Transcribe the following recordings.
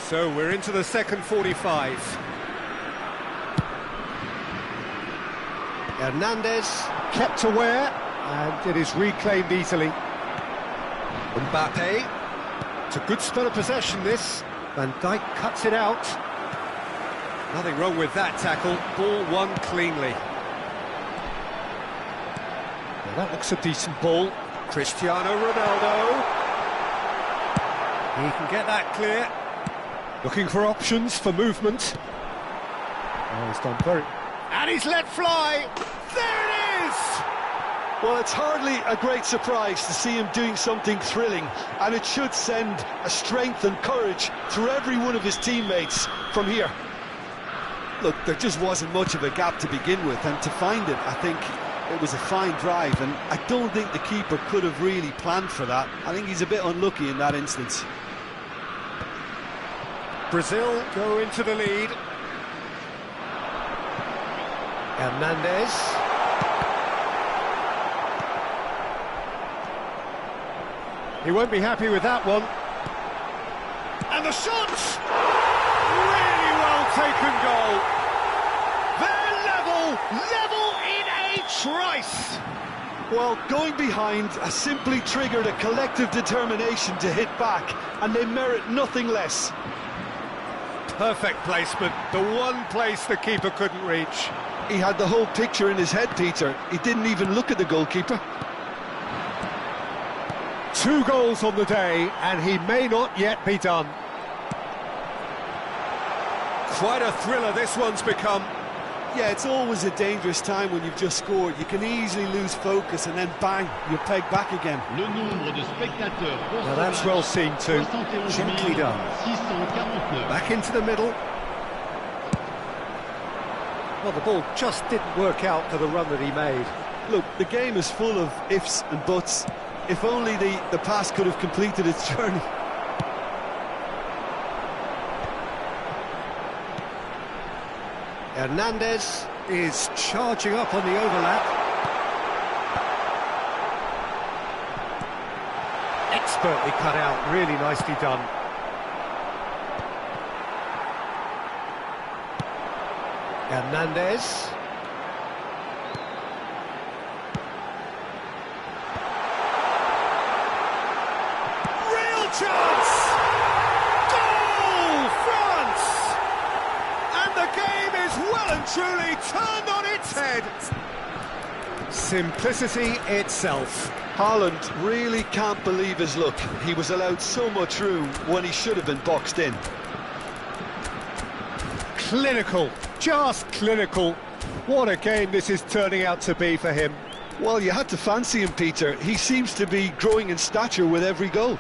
So we're into the second 45. Hernandez kept aware, and it is reclaimed easily. Mbappe. It's a good spell of possession, this. Van Dijk cuts it out. Nothing wrong with that tackle. Ball won cleanly. Well, that looks a decent ball. Cristiano Ronaldo. He can get that clear. Looking for options for movement. Oh, he's done very... And he's let fly! There it is! Well, it's hardly a great surprise to see him doing something thrilling, and it should send a strength and courage through every one of his teammates from here. Look, there just wasn't much of a gap to begin with, and to find it, I think it was a fine drive, and I don't think the keeper could have really planned for that. I think he's a bit unlucky in that instance. Brazil go into the lead. Hernandez. He won't be happy with that one. And the shot! Really well taken goal. They're level in a trice. Well, going behind has simply triggered a collective determination to hit back, and they merit nothing less. Perfect placement, the one place the keeper couldn't reach. He had the whole picture in his head, Peter. He didn't even look at the goalkeeper. 2 goals on the day, and he may not yet be done. Quite a thriller this one's become. Yeah, it's always a dangerous time when you've just scored. You can easily lose focus and then bang, you're pegged back again. Well, that's well seen too. Gently done. Back into the middle. Well, the ball just didn't work out for the run that he made. Look, the game is full of ifs and buts. If only the pass could have completed its journey. Hernandez is charging up on the overlap. Expertly cut out, really nicely done. Hernandez. Real chance! Goal, France! And the game is well and truly turned on its head. Simplicity itself. Haaland really can't believe his luck. He was allowed so much room when he should have been boxed in. Clinical, just clinical. What a game this is turning out to be for him. Well, you had to fancy him, Peter. He seems to be growing in stature with every goal.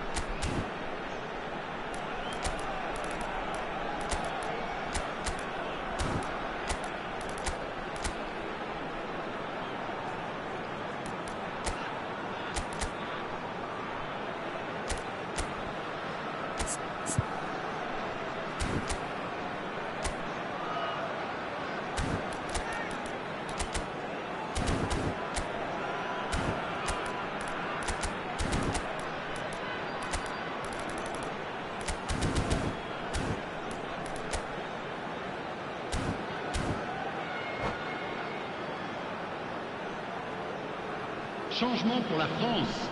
Changement pour la France.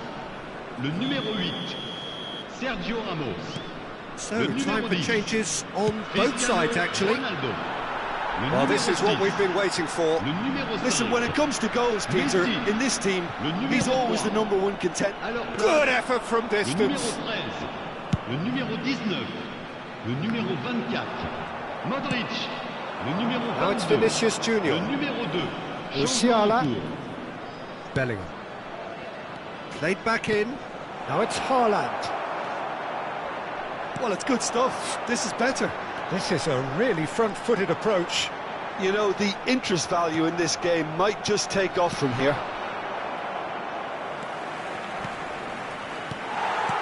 Le numéro 8, Sergio Ramos. So, time for changes on both sides, actually. Well, this is what we've been waiting for. Listen, when it comes to goals, Peter, in this team, he's always the #1 contender. Good effort from distance. Le numéro 19, le numéro 24, Modric, le numéro 22, Now it's Vinicius Junior. le numéro 2, Musiala. Bellingham. Played back in. Now it's Haaland. Well, it's good stuff. This is better. This is a really front-footed approach. You know, the interest value in this game might just take off from here.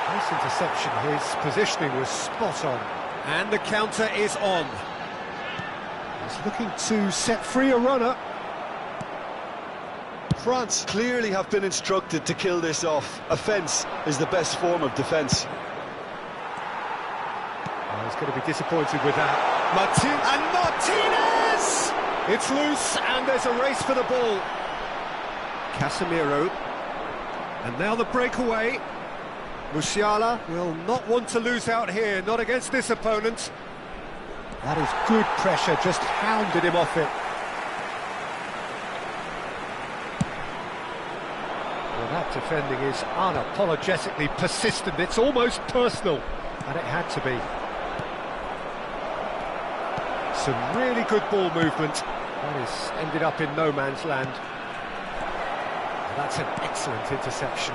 Nice interception. His positioning was spot on. And the counter is on. He's looking to set free a runner. France clearly have been instructed to kill this off. Offence is the best form of defence. Oh, he's going to be disappointed with that. And Martinez! It's loose, and there's a race for the ball. Casemiro. And now the breakaway. Musiala will not want to lose out here, not against this opponent. That is good pressure, just hounded him off it. Well, that defending is unapologetically persistent. It's almost personal, and it had to be. Some really good ball movement. That has ended up in no man's land. And that's an excellent interception.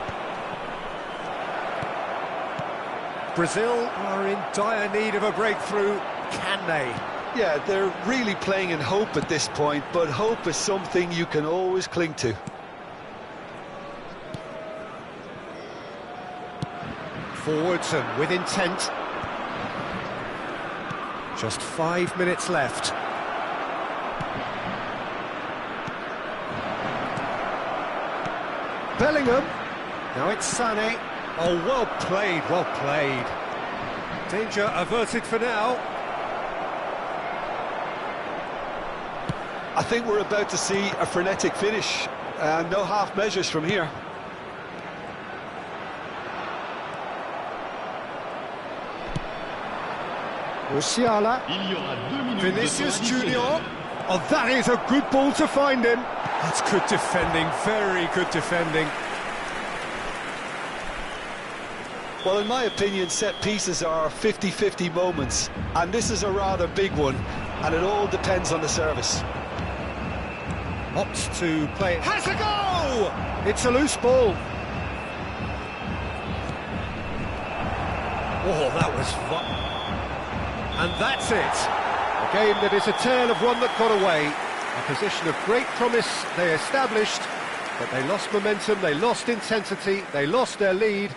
Brazil are in dire need of a breakthrough. Can they? Yeah, they're really playing in hope at this point, but hope is something you can always cling to. Forwards and with intent. Just 5 minutes left. Bellingham. Now it's Sané. Oh, well played, well played. Danger averted for now. I think we're about to see a frenetic finish. No half measures from here. Musiala. Il y aura 2 minutes Vinicius de temps Junior. additionnel. Oh, that is a good ball to find him. That's good defending, very good defending. Well, in my opinion, set pieces are 50-50 moments, and this is a rather big one, and it all depends on the service. Opts to play it. Has a go! It's a loose ball. Oh, that was fun. And that's it. A game that is a tale of one that got away. A position of great promise they established, but they lost momentum, they lost intensity, they lost their lead,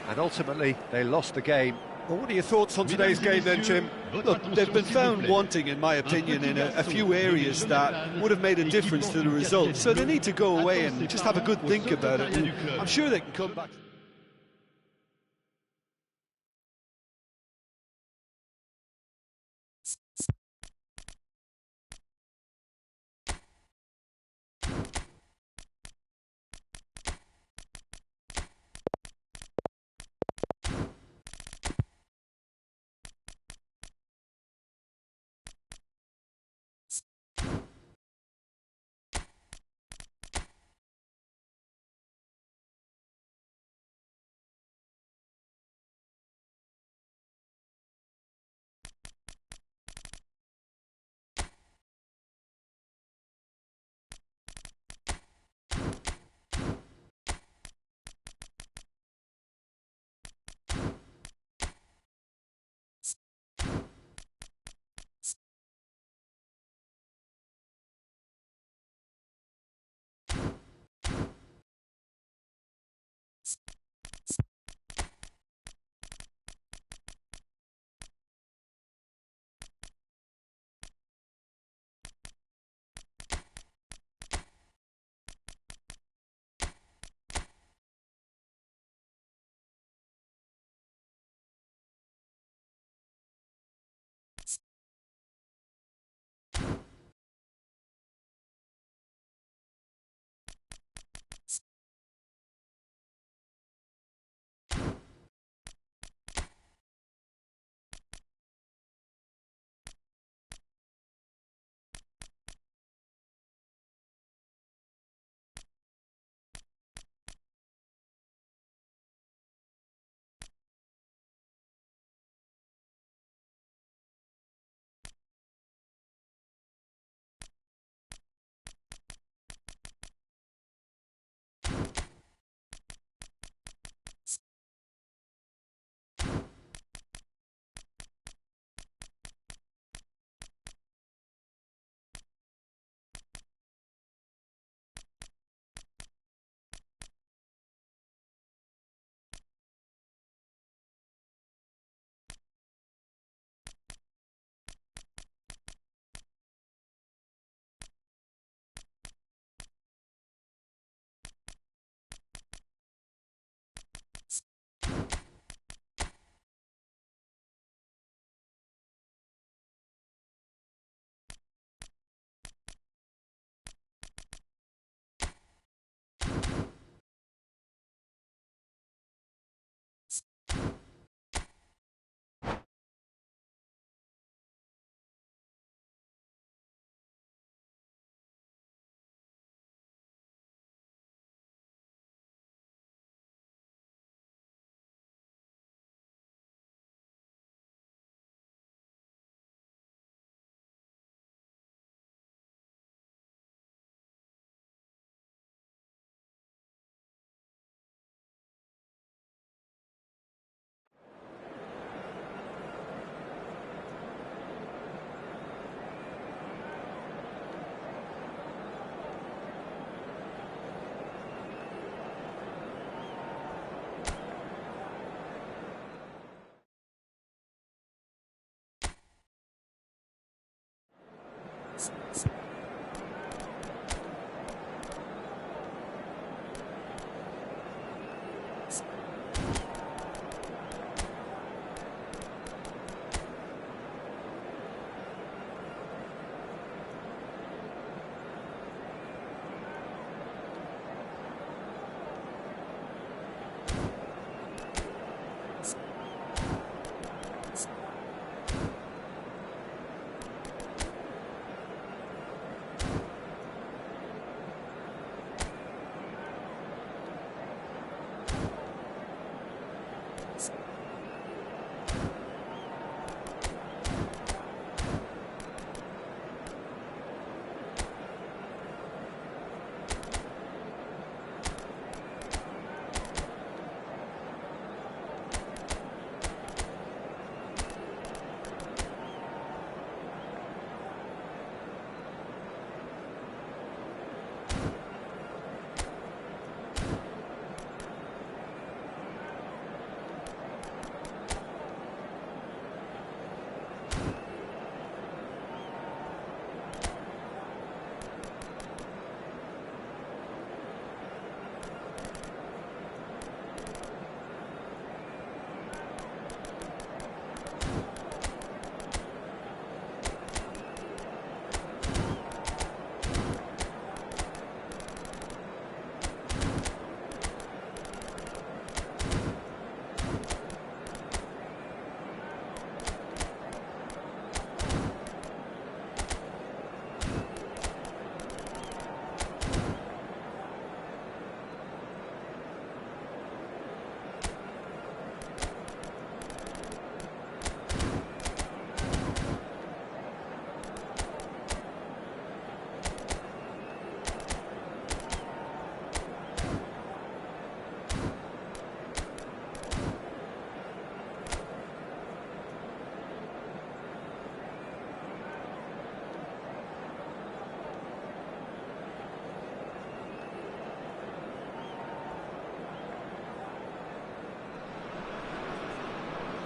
and ultimately they lost the game. Well, what are your thoughts on today's game then, Jim? Look, they've been found wanting, in my opinion, in a few areas that would have made a difference to the result. So they need to go away and just have a good think about it. And I'm sure they can come back.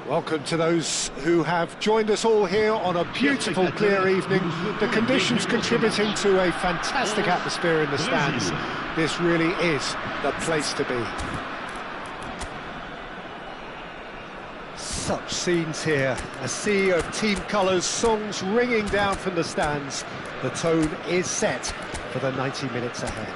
Welcome to those who have joined us all here on a beautiful, clear evening. The conditions contributing to a fantastic atmosphere in the stands. This really is the place to be. Such scenes here, a sea of team colours, songs ringing down from the stands. The tone is set for the 90 minutes ahead.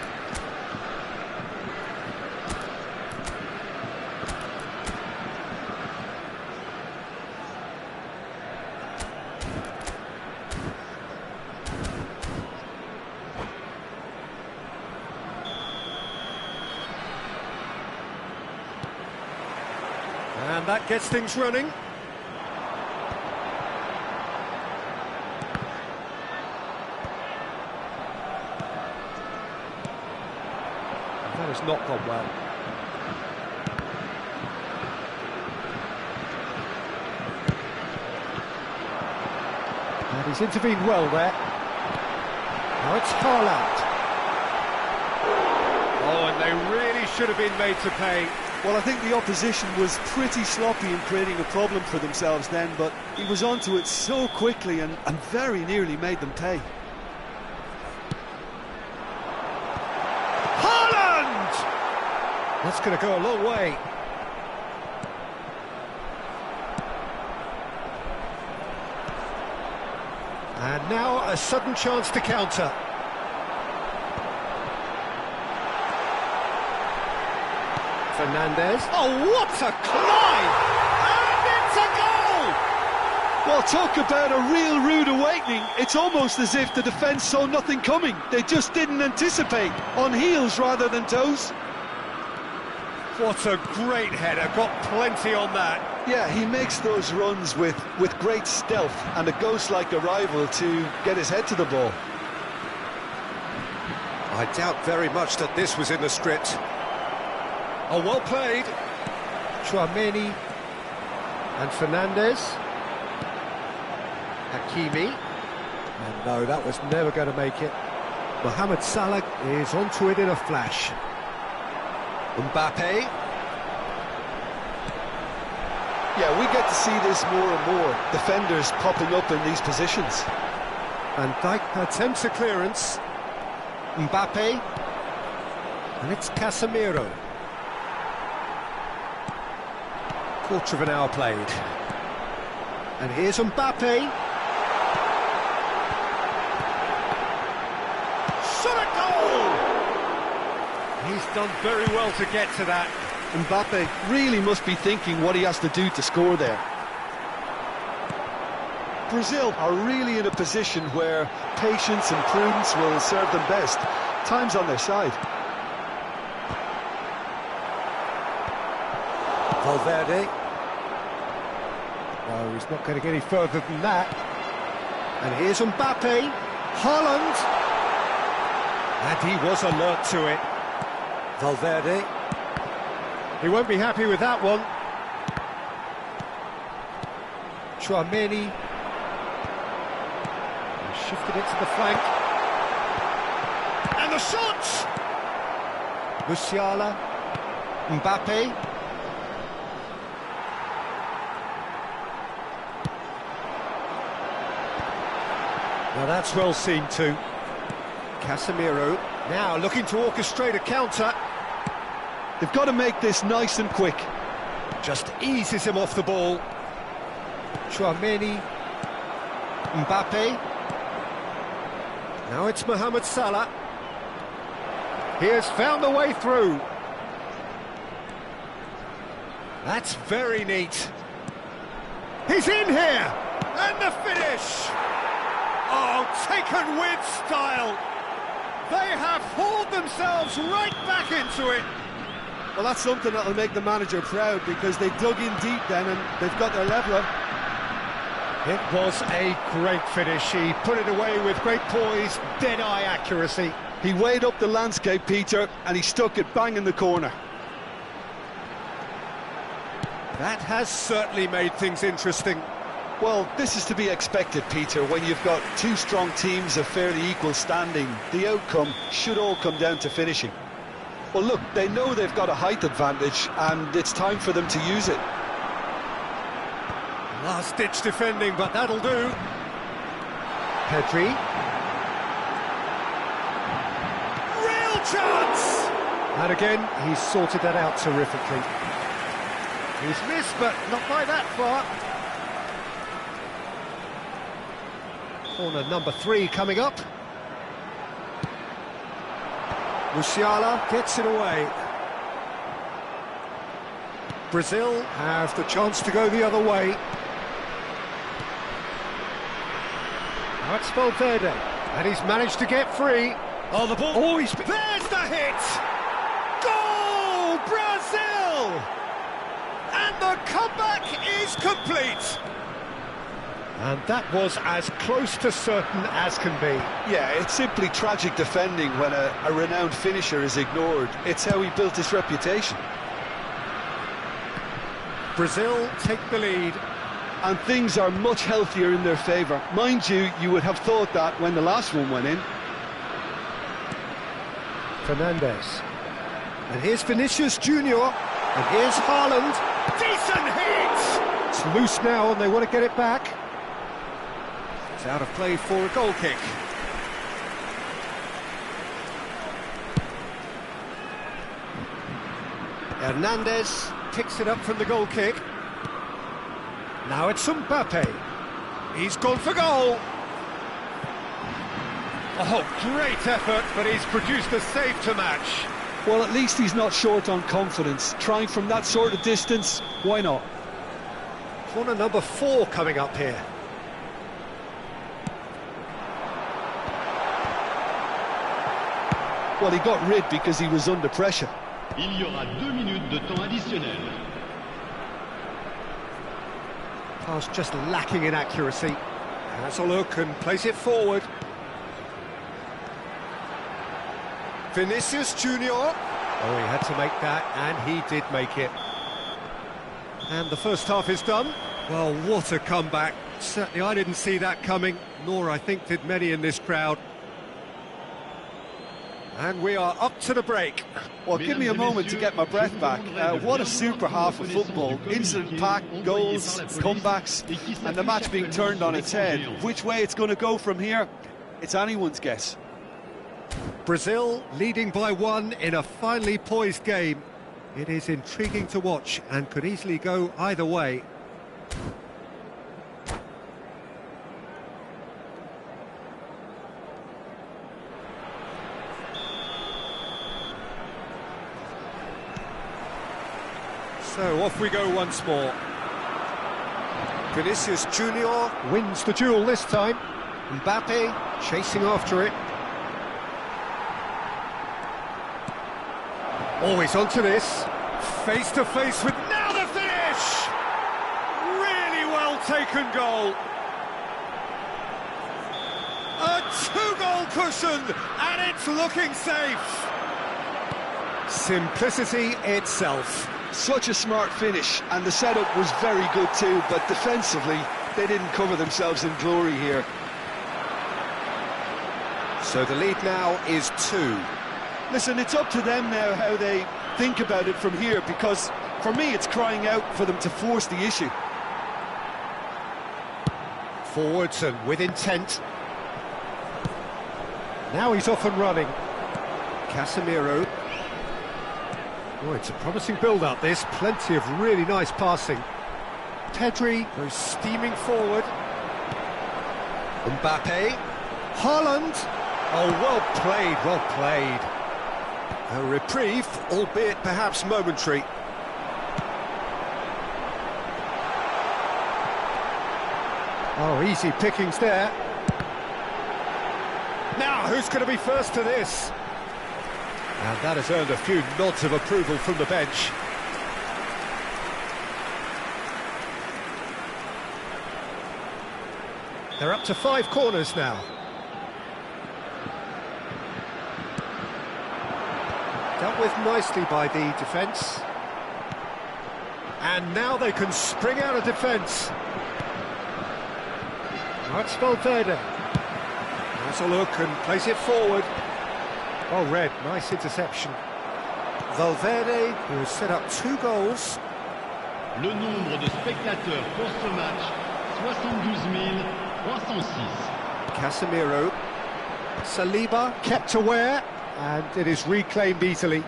And that gets things running. That has not gone well. And he's intervened well there. Now it's Haaland. Oh, and they really should have been made to pay. Well, I think the opposition was pretty sloppy in creating a problem for themselves then, but he was onto it so quickly and very nearly made them pay. Haaland! That's going to go a long way. And now a sudden chance to counter. Fernandes. Oh, what a climb! And it's a goal! Well, talk about a real rude awakening. It's almost as if the defence saw nothing coming. They just didn't anticipate. On heels rather than toes. What a great header, got plenty on that. Yeah, he makes those runs with great stealth and a ghost-like arrival to get his head to the ball. I doubt very much that this was in the script. Oh, well played. Tchouaméni and Fernandes. Hakimi. And no, that was never going to make it. Mohamed Salah is onto it in a flash. Mbappe. Yeah, we get to see this more and more. Defenders popping up in these positions. Van Dijk attempts a clearance. Mbappe. And it's Casemiro. Quarter of an hour played. And here's Mbappe. Shot a goal! He's done very well to get to that. Mbappe really must be thinking what he has to do to score there. Brazil are really in a position where patience and prudence will serve them best. Time's on their side. Valverde. No, he's not going to get any further than that. And here's Mbappe. Haaland. And he was alert to it. Valverde. He won't be happy with that one. Tchouaméni. Shifted it to the flank. And the shot! Musiala. Mbappe. Now that's well seen too. Casemiro now looking to orchestrate a counter. They've got to make this nice and quick. Just eases him off the ball. Tchouaméni. Mbappe. Now it's Mohamed Salah. He has found a way through. That's very neat. He's in here! And the finish! Oh, taken with style! They have hauled themselves right back into it! Well, that's something that'll make the manager proud, because they dug in deep then and they've got their leveller. It was a great finish. He put it away with great poise, dead-eye accuracy. He weighed up the landscape, Peter, and he stuck it bang in the corner. That has certainly made things interesting. Well, this is to be expected, Peter, when you've got two strong teams of fairly equal standing. The outcome should all come down to finishing. Well, look, they know they've got a height advantage, and it's time for them to use it. Last-ditch defending, but that'll do. Pedri. Real chance! And again, he's sorted that out terrifically. He's missed, but not by that far. Corner number 3 coming up. Musiala gets it away. Brazil have the chance to go the other way. Now it's Valverde, and he's managed to get free. Oh, the ball. Oh, there's the hit! Goal! Brazil! And the comeback is complete. And that was as close to certain as can be. Yeah, it's simply tragic defending when a renowned finisher is ignored. It's how he built his reputation. Brazil take the lead. And things are much healthier in their favour. Mind you, you would have thought that when the last one went in. Fernandes. And here's Vinicius Junior. And here's Haaland. Decent hit! It's loose now and they want to get it back. It's out of play for a goal kick. Hernandez picks it up from the goal kick. Now it's Mbappe. He's gone for goal. Oh, great effort, but he's produced a save to match. Well, at least he's not short on confidence. Trying from that sort of distance, why not? Corner number 4 coming up here. Well, he got rid because he was under pressure. Il y aura 2 minutes de temps additionnel. Pass just lacking in accuracy. Has a look and plays it forward. Vinicius Junior. Oh, he had to make that, and he did make it. And the first half is done. Well, what a comeback. Certainly I didn't see that coming, nor I think did many in this crowd. And we are up to the break. Well, give me a moment to get my breath back. What a super half of football. Incident-packed, goals, comebacks, and the match being turned on its head. Which way it's going to go from here, it's anyone's guess. Brazil leading by 1 in a finely poised game. It is intriguing to watch and could easily go either way. So off we go once more. Vinicius Junior wins the duel this time. Mbappe chasing after it. Always onto this. Face to face with now the finish! Really well taken goal. A 2-goal cushion and it's looking safe. Simplicity itself. Such a smart finish, and the setup was very good too, but defensively they didn't cover themselves in glory here. So the lead now is 2. Listen, it's up to them now how they think about it from here, because for me it's crying out for them to force the issue. Forwards and with intent. Now he's off and running. Casemiro. Oh, it's a promising build-up, this. Plenty of really nice passing. Pedri goes steaming forward. Mbappe. Haaland. Oh, well played, well played. A reprieve, albeit perhaps momentary. Oh, easy pickings there. Now, who's going to be first to this? And that has earned a few nods of approval from the bench. They're up to 5 corners now. Dealt with nicely by the defence. And now they can spring out of defence. That's Valverde. Has a look and plays it forward. Oh, Red, nice interception. Valverde, who has set up 2 goals. Le nombre de spectateurs pour ce match, 72 306. Casemiro. Saliba kept aware, and it is reclaimed easily.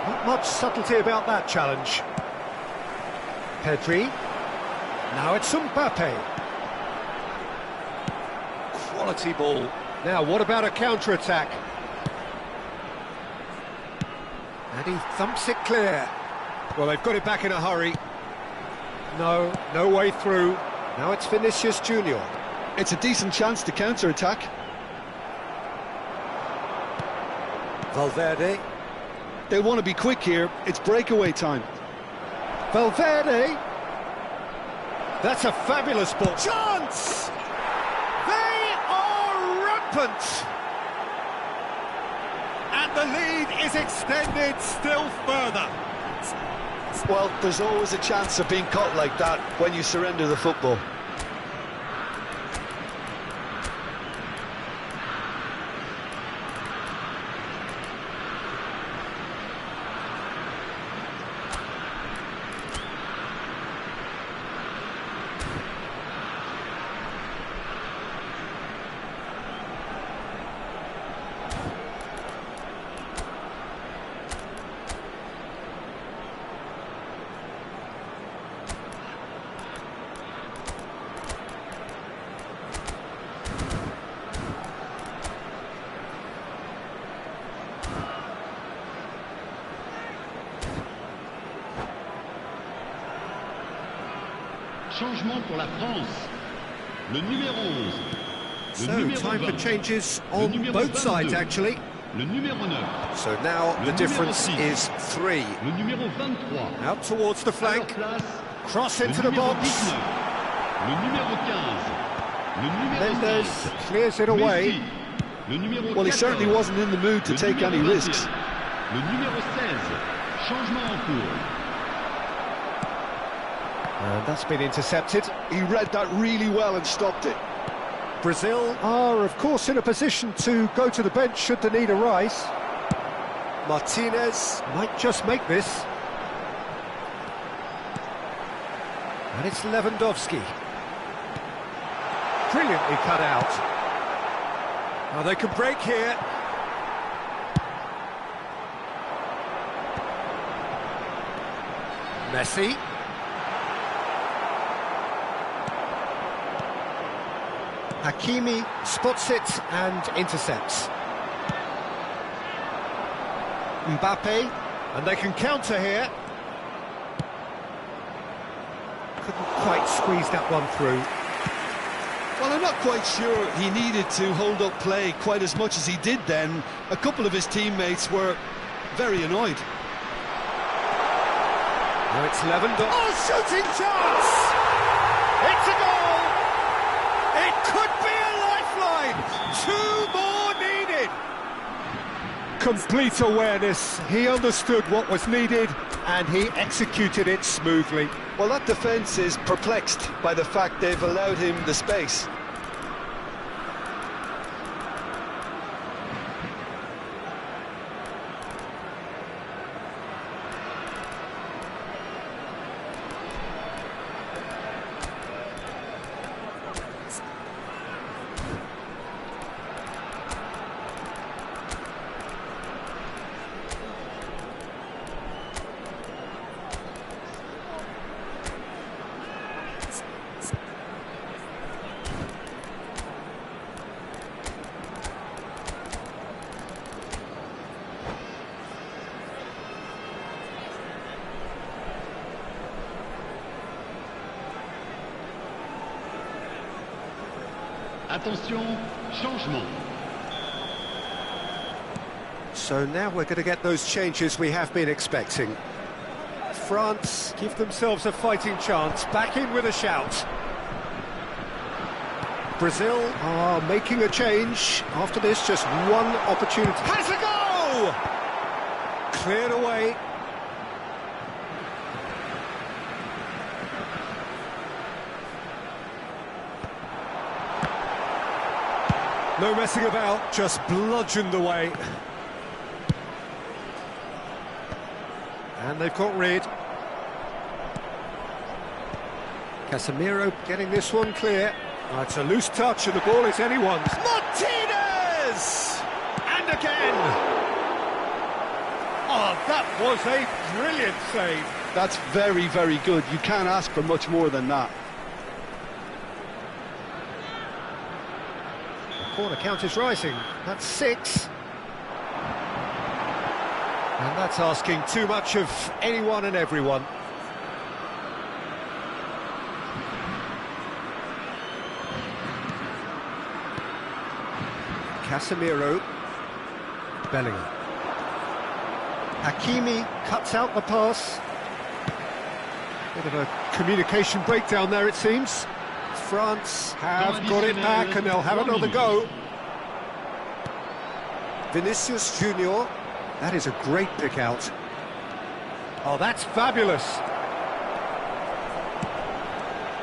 Not much subtlety about that challenge. Pedri. Now it's Mbappe. Quality ball. Now, what about a counter-attack? And he thumps it clear. Well, they've got it back in a hurry. No way through. Now it's Vinicius Junior. It's a decent chance to counter-attack. Valverde. They want to be quick here. It's breakaway time. Valverde. That's a fabulous ball. Chance! They are rampant! And the lead is extended still further. Well, there's always a chance of being caught like that when you surrender the football. Changement pour la France. Le numéro 11. Le So, numéro time for 20. changes Le on numéro both sides, 22. actually. Le numéro 9. So now Le the difference numéro 6. is 3. Le numéro 23. Out towards the À leur flank. place, Cross le into the numéro box. 19. Le numéro 15. Le numéro Mendes 5. clears it away. Messi. Le numéro Well, he 14. certainly wasn't in the mood to Le take numéro any 21. risks. Le numéro 16. Changement en cours. And that's been intercepted. He read that really well and stopped it. Brazil are, of course, in a position to go to the bench should the need arise. Martinez might just make this. And it's Lewandowski. Brilliantly cut out. Now they can break here. Messi. Hakimi spots it and intercepts. Mbappe, and they can counter here. Couldn't quite squeeze that one through. Well, I'm not quite sure he needed to hold up play quite as much as he did then. A couple of his teammates were very annoyed. Now it's Lewandowski. Oh, shooting chance! It's a goal! It could be a lifeline! 2 more needed! Complete awareness. He understood what was needed and he executed it smoothly. Well, that defence is perplexed by the fact they've allowed him the space. Attention, changement. So now we're going to get those changes we have been expecting. France give themselves a fighting chance, back in with a shout. Brazil are making a change. After this, just one opportunity. Has a go! Cleared away. No messing about, just bludgeoned away. And they've got rid. Casemiro getting this one clear. Oh, it's a loose touch and the ball is anyone's. Martinez! And again! Oh, that was a brilliant save. That's very, very good. You can't ask for much more than that. The corner count is rising. That's 6. And that's asking too much of anyone and everyone. Casemiro. Bellingham. Hakimi cuts out the pass. Bit of a communication breakdown there, it seems. France have got it back and they'll have another go. Vinicius Junior. That is a great pick out. Oh, that's fabulous.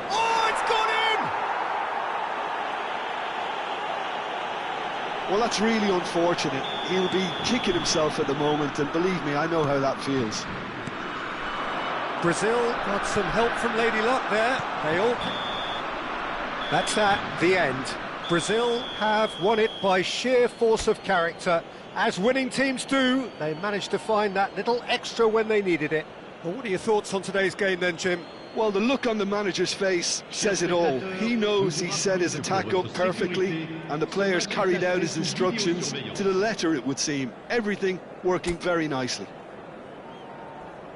Oh, it's gone in! Well, that's really unfortunate. He'll be kicking himself at the moment, and believe me, I know how that feels. Brazil got some help from Lady Luck there. They all... That's that, the end. Brazil have won it by sheer force of character. As winning teams do, they managed to find that little extra when they needed it. Well, what are your thoughts on today's game then, Jim? Well, the look on the manager's face says it all. He knows he set his attack up perfectly, and the players carried out his instructions to the letter, it would seem. Everything working very nicely.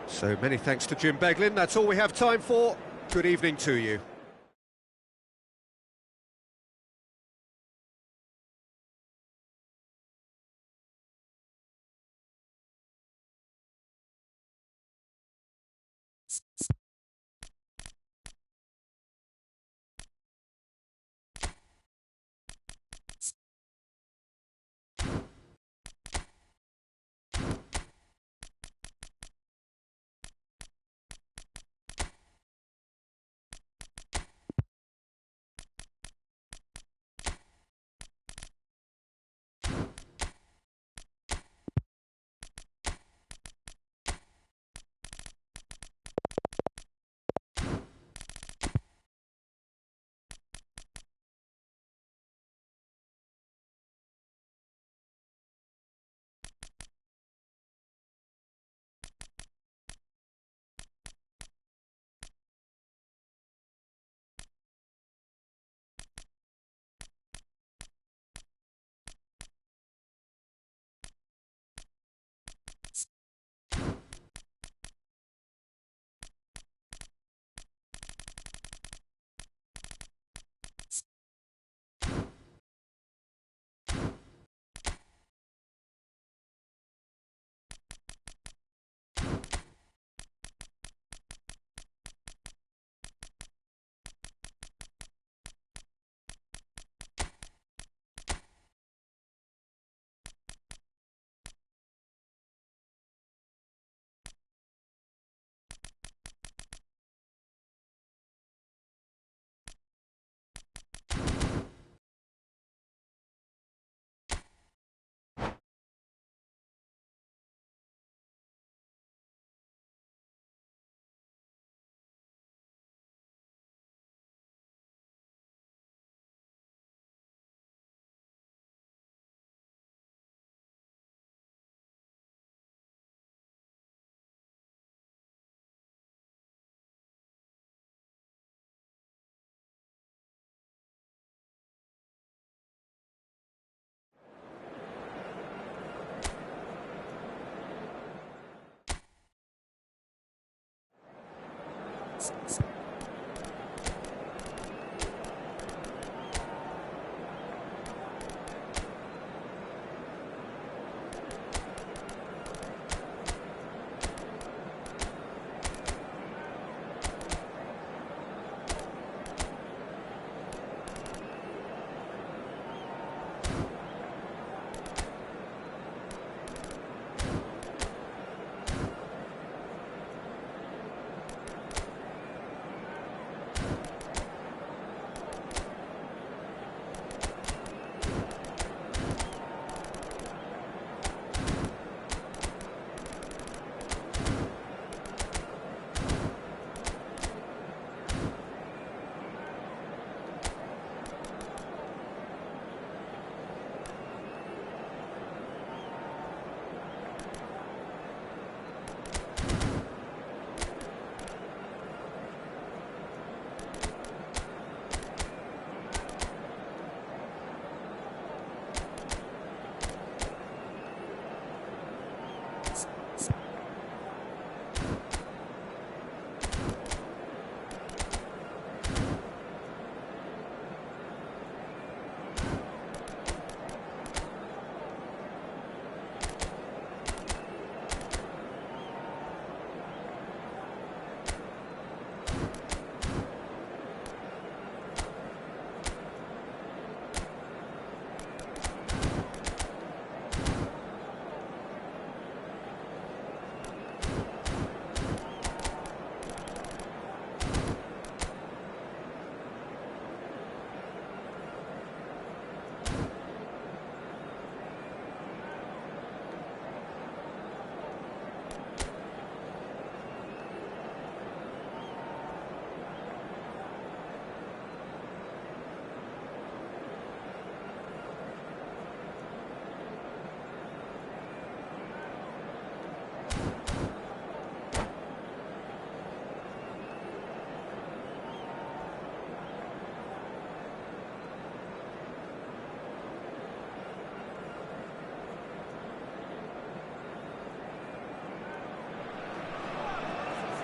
So many thanks to Jim Beglin. That's all we have time for. Good evening to you.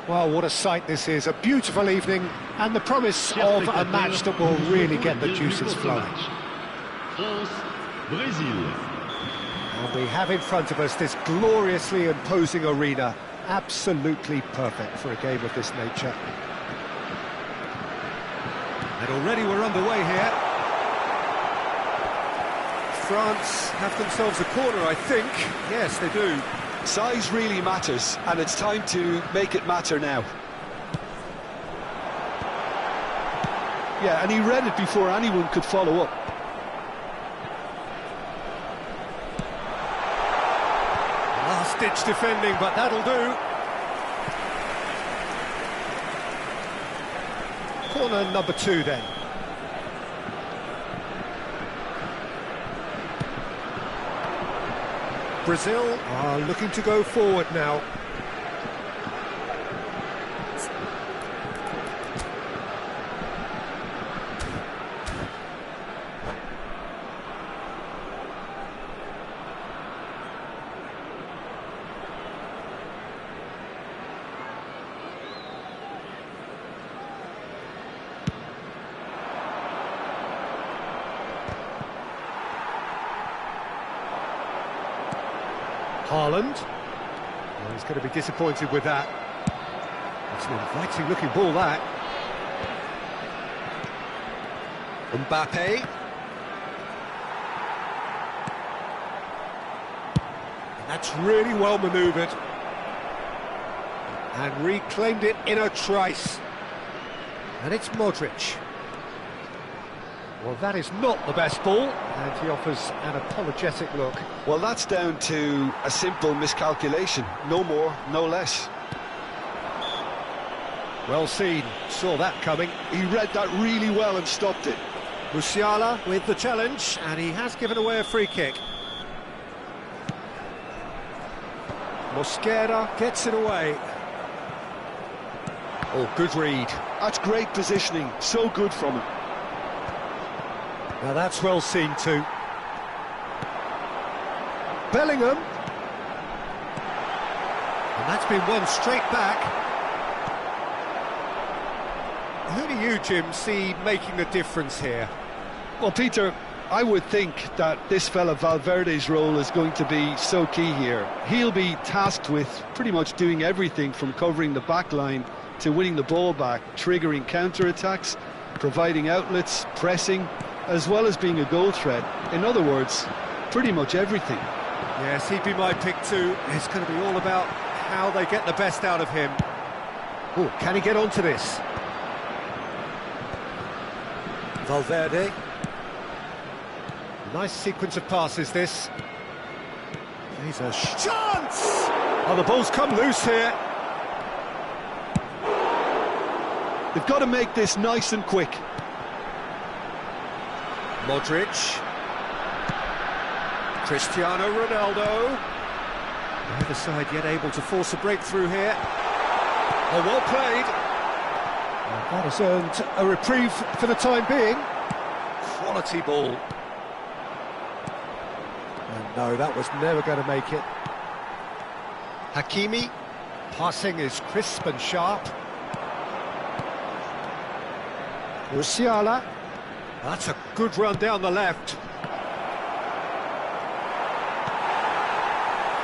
Well, what a sight this is, a beautiful evening, and the promise of a match that will really get the juices flowing. France, Brésil. And we have in front of us this gloriously imposing arena, absolutely perfect for a game of this nature. And already we're underway here. France have themselves a corner, I think. Yes, they do. Size really matters, and it's time to make it matter now. Yeah, and he read it before anyone could follow up. Last-ditch defending, but that'll do. Corner number 2 then. Brazil are looking to go forward now. Haaland. Well, he's going to be disappointed with that. It's an inviting looking ball, that. Mbappe. And that's really well manoeuvred. And reclaimed it in a trice. And it's Modric. Well, that is not the best ball, and he offers an apologetic look. Well, that's down to a simple miscalculation. No more, no less. Well seen, saw that coming. He read that really well and stopped it. Musiala with the challenge, and he has given away a free kick. Mosquera gets it away. Oh, good read. That's great positioning, so good from him. Now that's well seen too. Bellingham. And that's been won straight back. Who do you, Jim, see making the difference here? Well, Peter, I would think that this fella Valverde's role is going to be so key here. He'll be tasked with pretty much doing everything from covering the back line to winning the ball back, triggering counter-attacks, providing outlets, pressing, as well as being a goal threat. In other words, pretty much everything. Yes, he'd be my pick too. It's going to be all about how they get the best out of him. Oh, can he get onto this? Valverde. Nice sequence of passes, this. He's a chance! Oh, the ball's come loose here. They've got to make this nice and quick. Modric. Cristiano Ronaldo. Neither side yet able to force a breakthrough here. Oh, well played. And that has earned a reprieve for the time being. Quality ball. And no, that was never going to make it. Hakimi. Passing is crisp and sharp. Musiala. That's a good run down the left.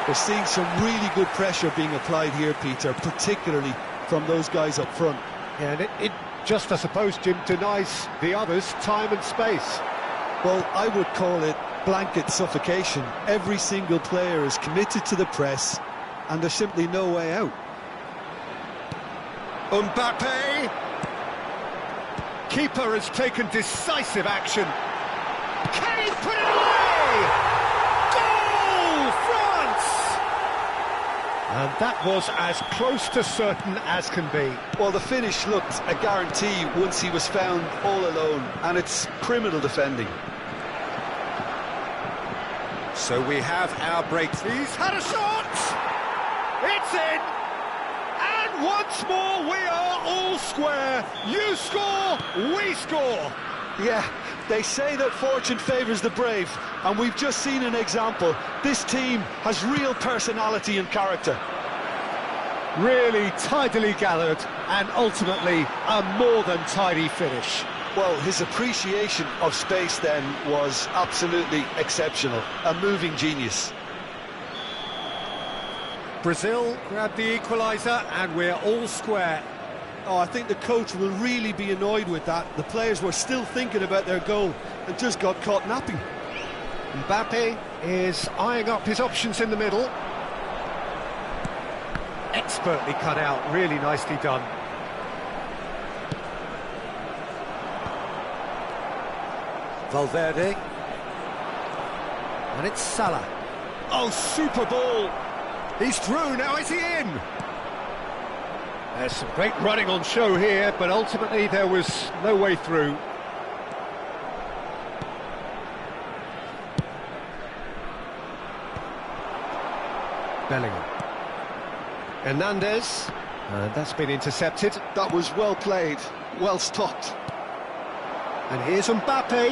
We're seeing some really good pressure being applied here, Peter, particularly from those guys up front. Yeah, and it just, I suppose, Jim, denies the others time and space. Well, I would call it blanket suffocation. Every single player is committed to the press, and there's simply no way out. Mbappe! Keeper has taken decisive action. Can he put it away? Goal, France! And that was as close to certain as can be. Well, the finish looked a guarantee once he was found all alone, and it's criminal defending. So we have our breakthrough. He's had a shot! It's in! And once more we are all square. You score, we score. Yeah, they say that fortune favours the brave, and we've just seen an example. This team has real personality and character. Really tidily gathered, and ultimately a more than tidy finish. Well, his appreciation of space then was absolutely exceptional. A moving genius. Brazil grabbed the equaliser, and we're all square. Oh, I think the coach will really be annoyed with that. The players were still thinking about their goal and just got caught napping. Mbappe is eyeing up his options in the middle. Expertly cut out, really nicely done. Valverde. And it's Salah. Oh, super ball! He's through, now is he in? There's some great running on show here, but ultimately there was no way through. Bellingham. Hernandez, and that's been intercepted. That was well played, well stopped. And here's Mbappe.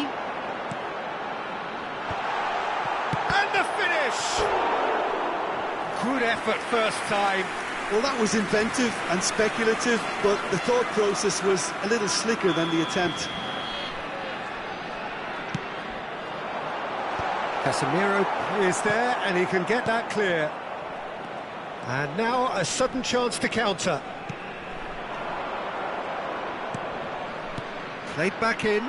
And the finish! Good effort first time. Well, that was inventive and speculative, but the thought process was a little slicker than the attempt. Casemiro is there, and he can get that clear. And now a sudden chance to counter. Played back in.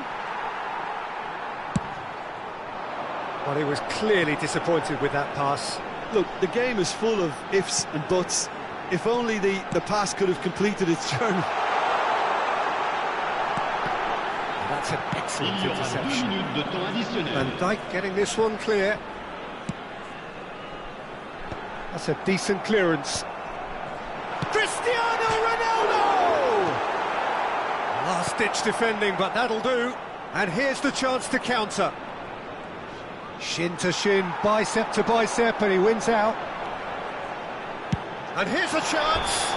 Well, he was clearly disappointed with that pass. Look, the game is full of ifs and buts. If only the pass could have completed its journey. That's an excellent Il y aura 2 interception. minutes de temps additionnel. Van Dijk getting this one clear. That's a decent clearance. Cristiano Ronaldo! Last-ditch defending, but that'll do. And here's the chance to counter. Shin to shin, bicep to bicep, and he wins out. And here's a chance!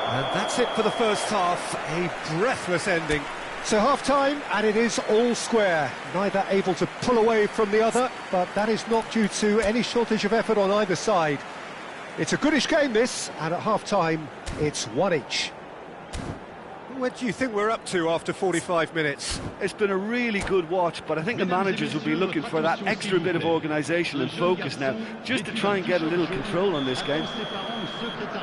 And that's it for the first half. A breathless ending. So half-time, and it is all square. Neither able to pull away from the other, but that is not due to any shortage of effort on either side. It's a goodish game, this, and at half-time, it's one each. What do you think we're up to after 45 minutes? It's been a really good watch, but I think the managers will be looking for that extra bit of organisation and focus now, just to try and get a little control on this game.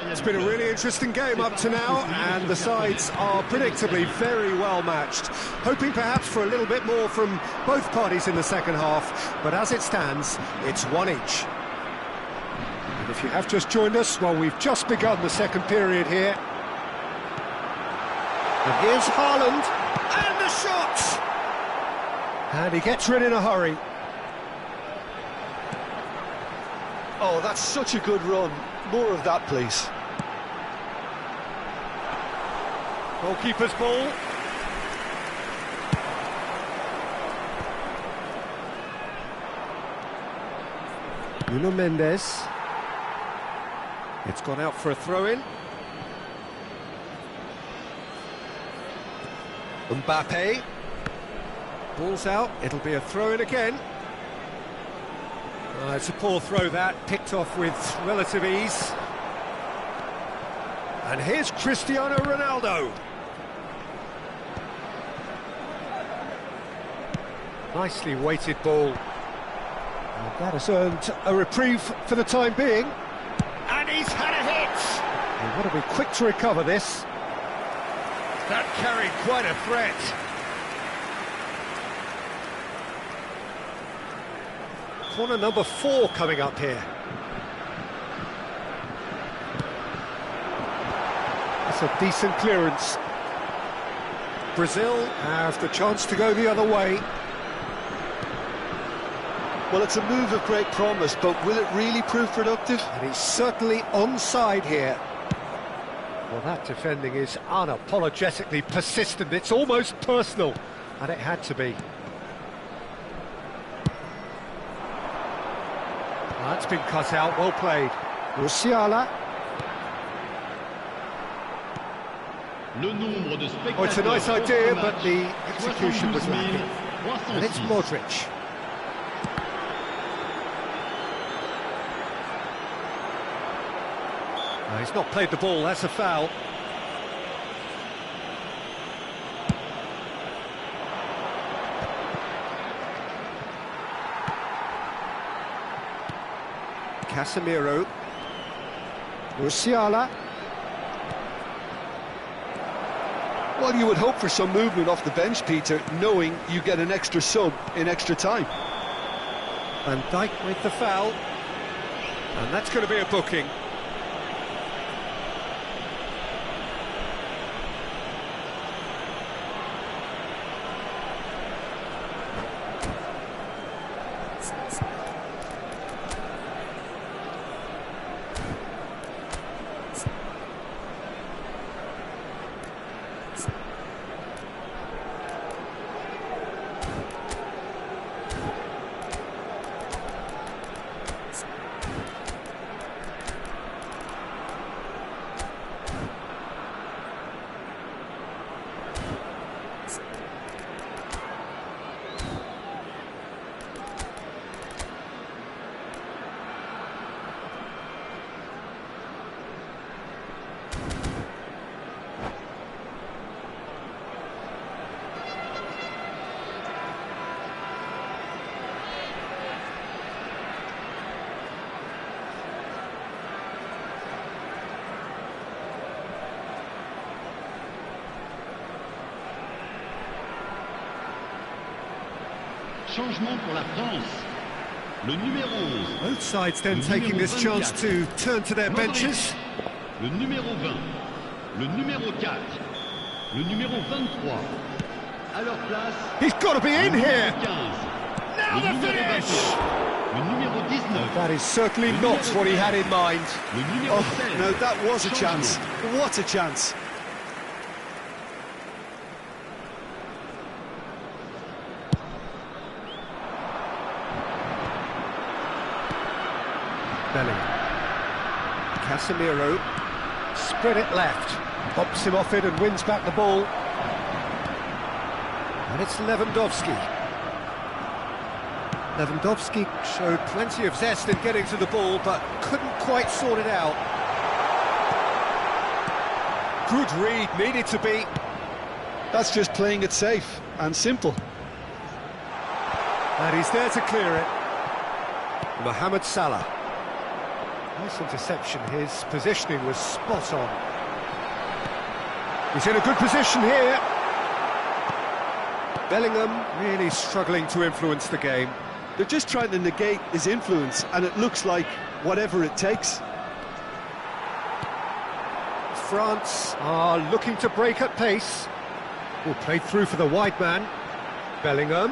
It's been a really interesting game up to now, and the sides are predictably very well matched. Hoping perhaps for a little bit more from both parties in the second half, but as it stands, it's one each. And if you have just joined us, well, we've just begun the second period here. And here's Haaland, and the shot! And he gets rid in a hurry. Oh, that's such a good run. More of that, please. Goalkeeper's ball. Nuno Mendes. It's gone out for a throw-in. Mbappe. Ball's out, it'll be a throw-in again. It's a poor throw that, picked off with relative ease. And here's Cristiano Ronaldo. Nicely weighted ball. And that has earned a reprieve for the time being. And he's had a hit! He's got to be quick to recover this. That carried quite a threat. Corner number 4 coming up here. That's a decent clearance. Brazil have the chance to go the other way. Well, it's a move of great promise, but will it really prove productive? And he's certainly onside here. Well, that defending is unapologetically persistent. It's almost personal, and it had to be. That's been cut out, well played. Musiala. Oh, it's a nice idea, but the execution was lacking. And it's Modric. He's not played the ball, that's a foul. Casemiro. Musiala. Well, you would hope for some movement off the bench, Peter, knowing you get an extra sub in extra time. Van Dijk with the foul. And that's going to be a booking. Changement pour la France. Le numéro 11. Both sides then taking this chance to turn to their benches. Le numéro 20. Le numéro 4. Le numéro 23. À leur place. He's got to be in here. 15. Now the finish. Le numéro 19. That is certainly not what he had in mind. Le numéro 16. No, that was a chance. What a chance. Bellingham. Casemiro. Spread it left. Pops him off it and wins back the ball. And it's Lewandowski. Lewandowski showed plenty of zest in getting to the ball, but couldn't quite sort it out. Good read, needed to be. That's just playing it safe and simple. And he's there to clear it. Mohamed Salah. Nice interception, his positioning was spot on. He's in a good position here. Bellingham really struggling to influence the game. They're just trying to negate his influence, and it looks like whatever it takes. France are looking to break at pace. Will play through for the wide man. Bellingham.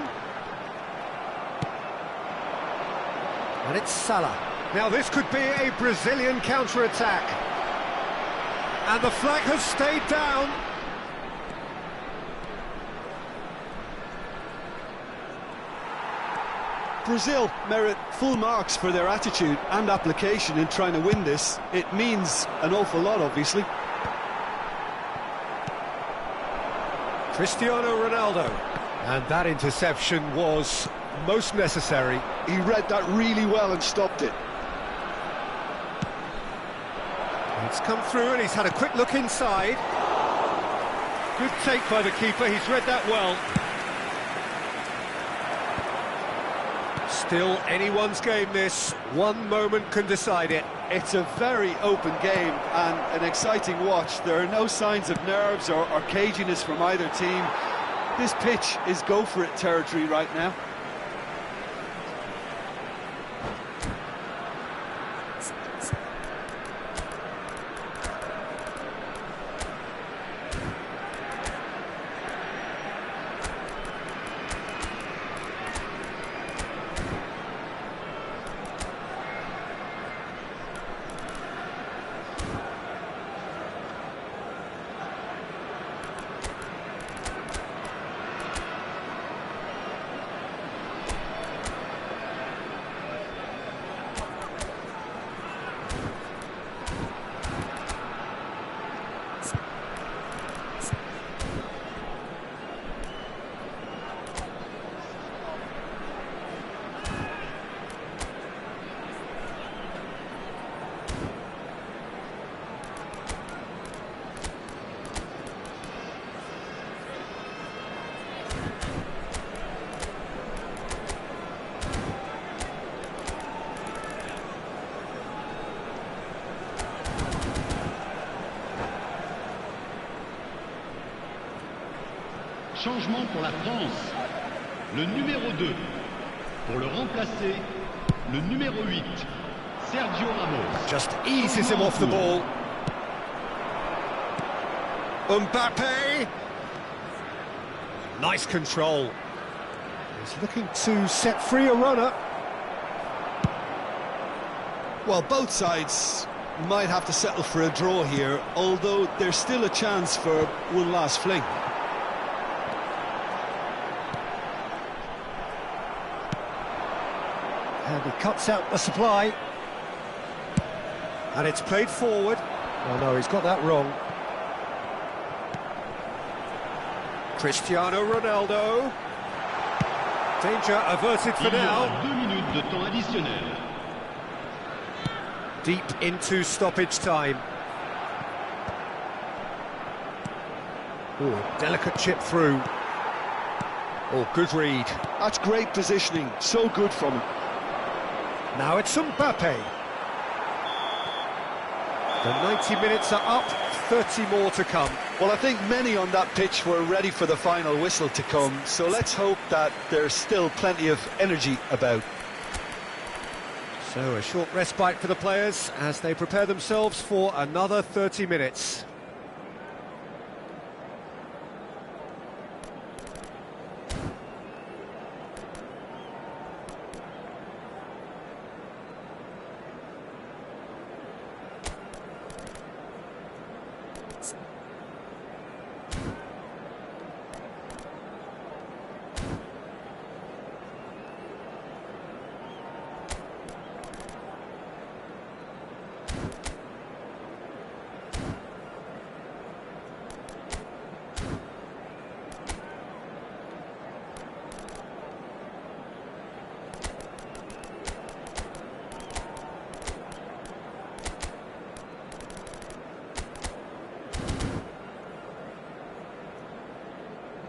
And it's Salah. Now this could be a Brazilian counter-attack. And the flag has stayed down. Brazil merit full marks for their attitude and application in trying to win this. It means an awful lot, obviously. Cristiano Ronaldo. And that interception was most necessary. He read that really well and stopped it. It's come through and he's had a quick look inside. Good take by the keeper, he's read that well. Still anyone's game this, one moment can decide it. It's a very open game and an exciting watch. There are no signs of nerves or caginess from either team. This pitch is go-for-it territory right now. Changement pour la France. Le numéro 2. Pour le remplacer, le numéro 8. Sergio Ramos. Just eases him off the ball. Mbappe. Nice control. He's looking to set free a runner. Well, both sides might have to settle for a draw here, although there's still a chance for one last fling. And he cuts out the supply. And it's played forward. Oh no, he's got that wrong. Cristiano Ronaldo. Danger averted for Il y now. aura 2 minutes de temps additionnel. Deep into stoppage time. Oh, delicate chip through. Oh, good read. That's great positioning, so good from him. Now it's Mbappe. The 90 minutes are up, 30 more to come. Well, I think many on that pitch were ready for the final whistle to come, so let's hope that there's still plenty of energy about. So a short respite for the players as they prepare themselves for another 30 minutes.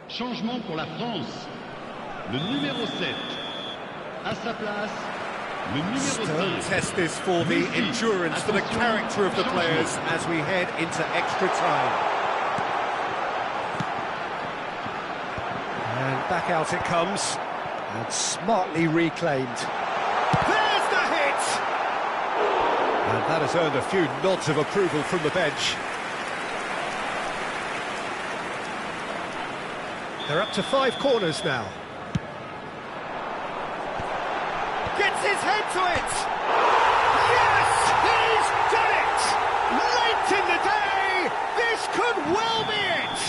Changement pour la France. Le numéro 7. À sa place, le numéro Stone 5. test this for the endurance, for the character of the players as we head into extra time. And back out it comes, and smartly reclaimed. There's the hit! And that has earned a few nods of approval from the bench. They're up to 5 corners now. Gets his head to it! Yes! He's done it! Late in the day! This could well be it!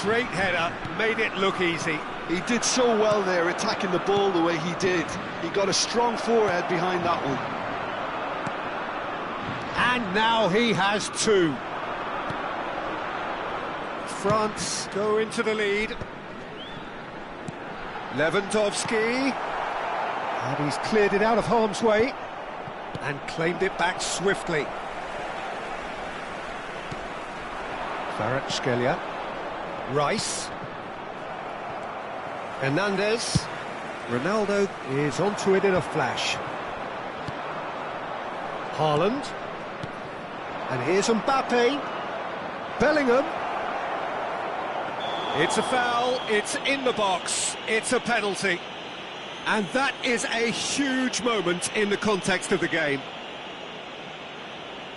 Great header, made it look easy. He did so well there, attacking the ball the way he did. He got a strong forehead behind that one. And now he has 2. France go into the lead. Lewandowski. And he's cleared it out of harm's way and claimed it back swiftly. Kvaratskhelia. Rice. Hernandez. Ronaldo is onto it in a flash. Haaland. And here's Mbappe. Bellingham. It's a foul, it's in the box, it's a penalty. And that is a huge moment in the context of the game.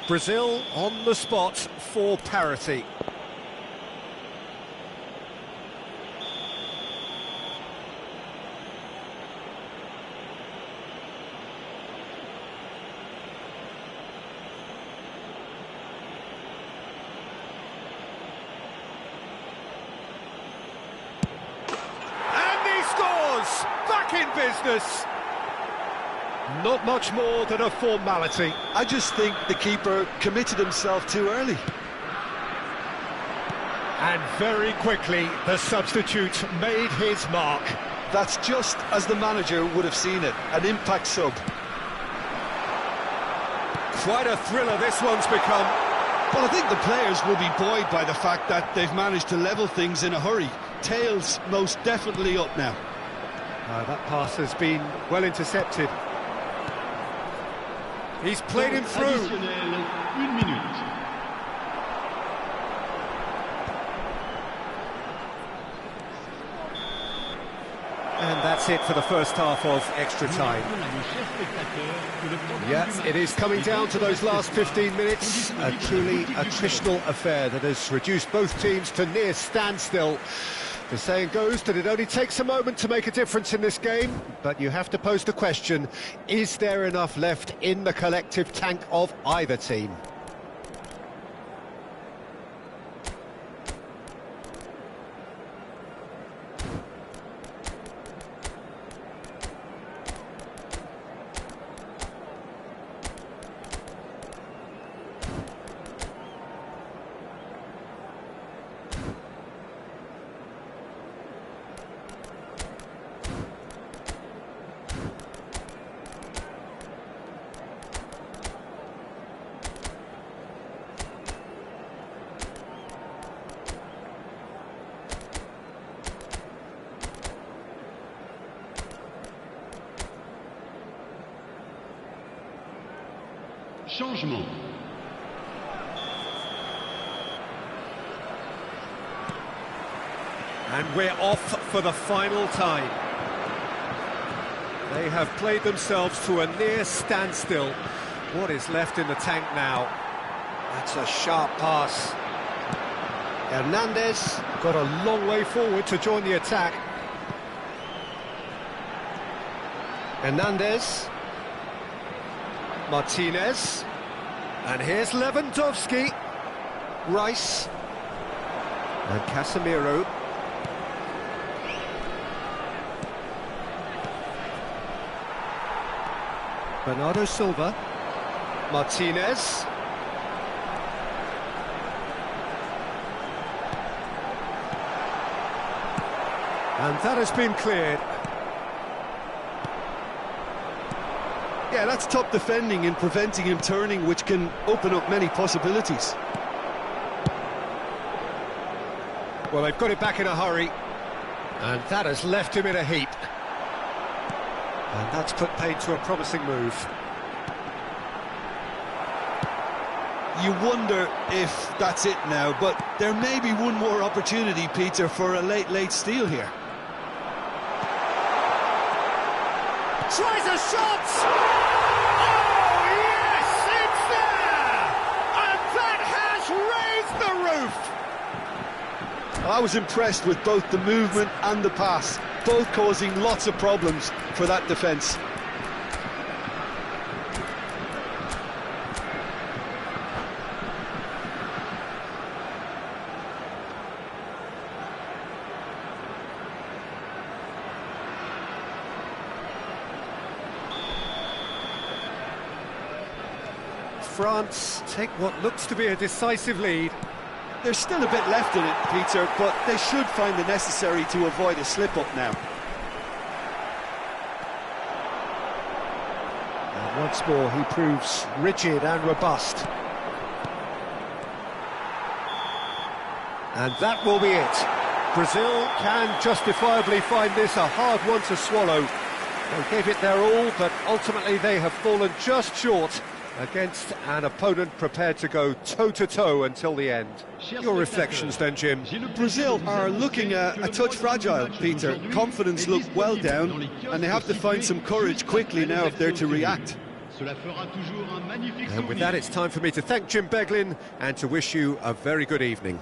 Brazil on the spot for parity. Back in business. Not much more than a formality. I just think the keeper committed himself too early. And very quickly, the substitute made his mark. That's just as the manager would have seen it, an impact sub. Quite a thriller this one's become. Well, I think the players will be buoyed by the fact that they've managed to level things in a hurry. Tails most definitely up now. That pass has been well intercepted. He's played him through. Additionnel, 1 minute. that's it for the first half of extra time. Yes, it is coming down to those last 15 minutes. A truly attritional affair that has reduced both teams to near standstill. The saying goes that it only takes a moment to make a difference in this game, but you have to pose the question, is there enough left in the collective tank of either team? Changement. And we're off for the final time. They have played themselves to a near standstill. What is left in the tank now? That's a sharp pass. Hernandez got a long way forward to join the attack. Hernandez. Martinez. And here's Lewandowski. Rice. And Casemiro. Bernardo Silva. Martinez. And that has been cleared. Yeah, that's top defending and preventing him turning, which can open up many possibilities. Well, they've got it back in a hurry. And that has left him in a heap. And that's put paid to a promising move. You wonder if that's it now, but there may be one more opportunity, Peter, for a late steal here. Tries a shot! Oh, yes, it's there! And that has raised the roof! I was impressed with both the movement and the pass, both causing lots of problems for that defence. France take what looks to be a decisive lead. There's still a bit left in it, Peter, but they should find the necessary to avoid a slip-up now. And once more he proves rigid and robust. And that will be it. Brazil can justifiably find this a hard one to swallow. They gave it their all, but ultimately they have fallen just short against an opponent prepared to go toe-to-toe until the end. Your reflections then, Jim? Brazil are looking a touch fragile, Peter. Confidence looked well down, and they have to find some courage quickly now if they're to react. And with that, it's time for me to thank Jim Beglin and to wish you a very good evening.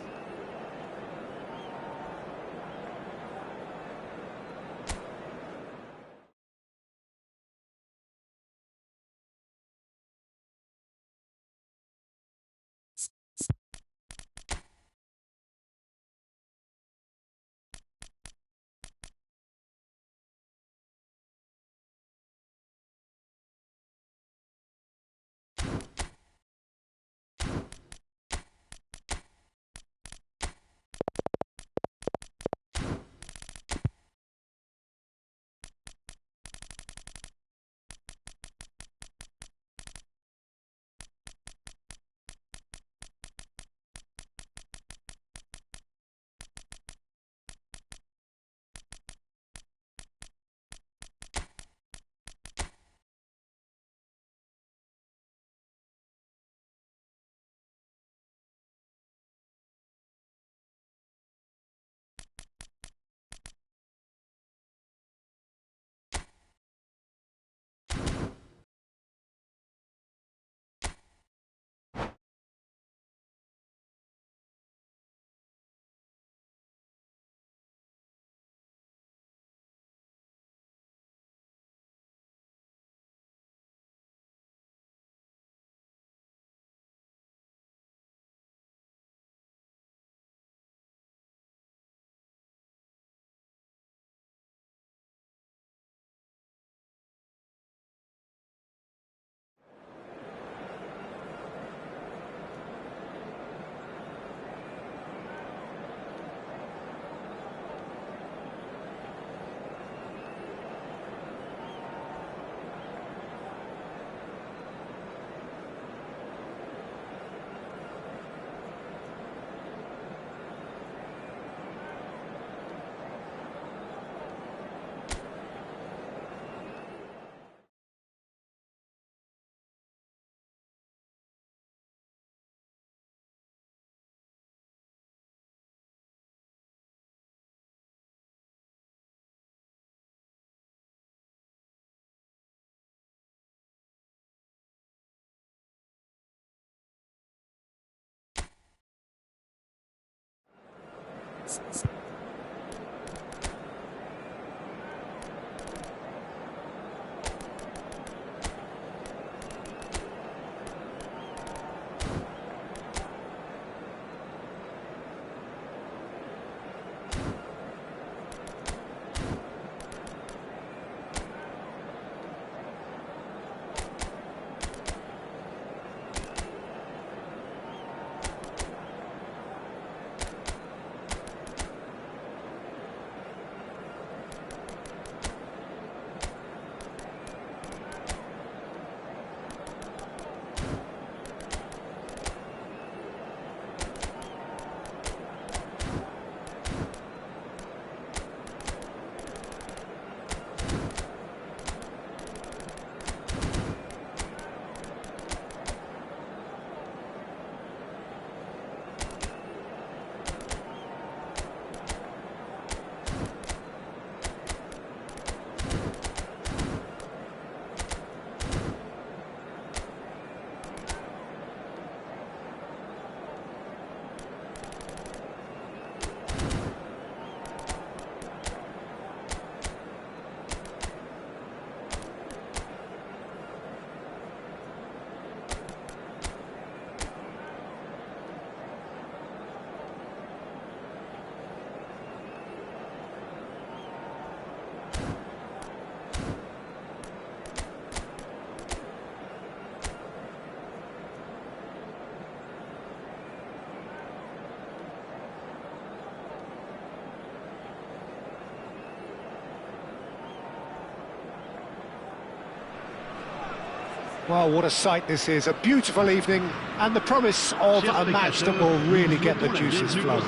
Well, what a sight this is, a beautiful evening, and the promise of a match that will really get the juices flowing.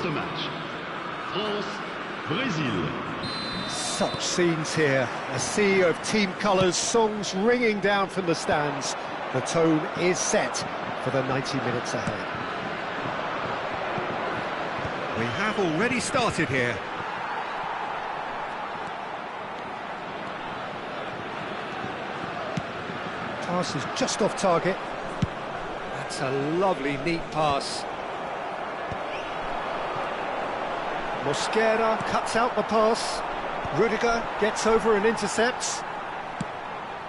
France-Brésil. Such scenes here, a sea of team colours, songs ringing down from the stands. The tone is set for the 90 minutes ahead. We have already started here. Pass is just off target. That's a lovely, neat pass. Mosquera cuts out the pass. Rudiger gets over and intercepts.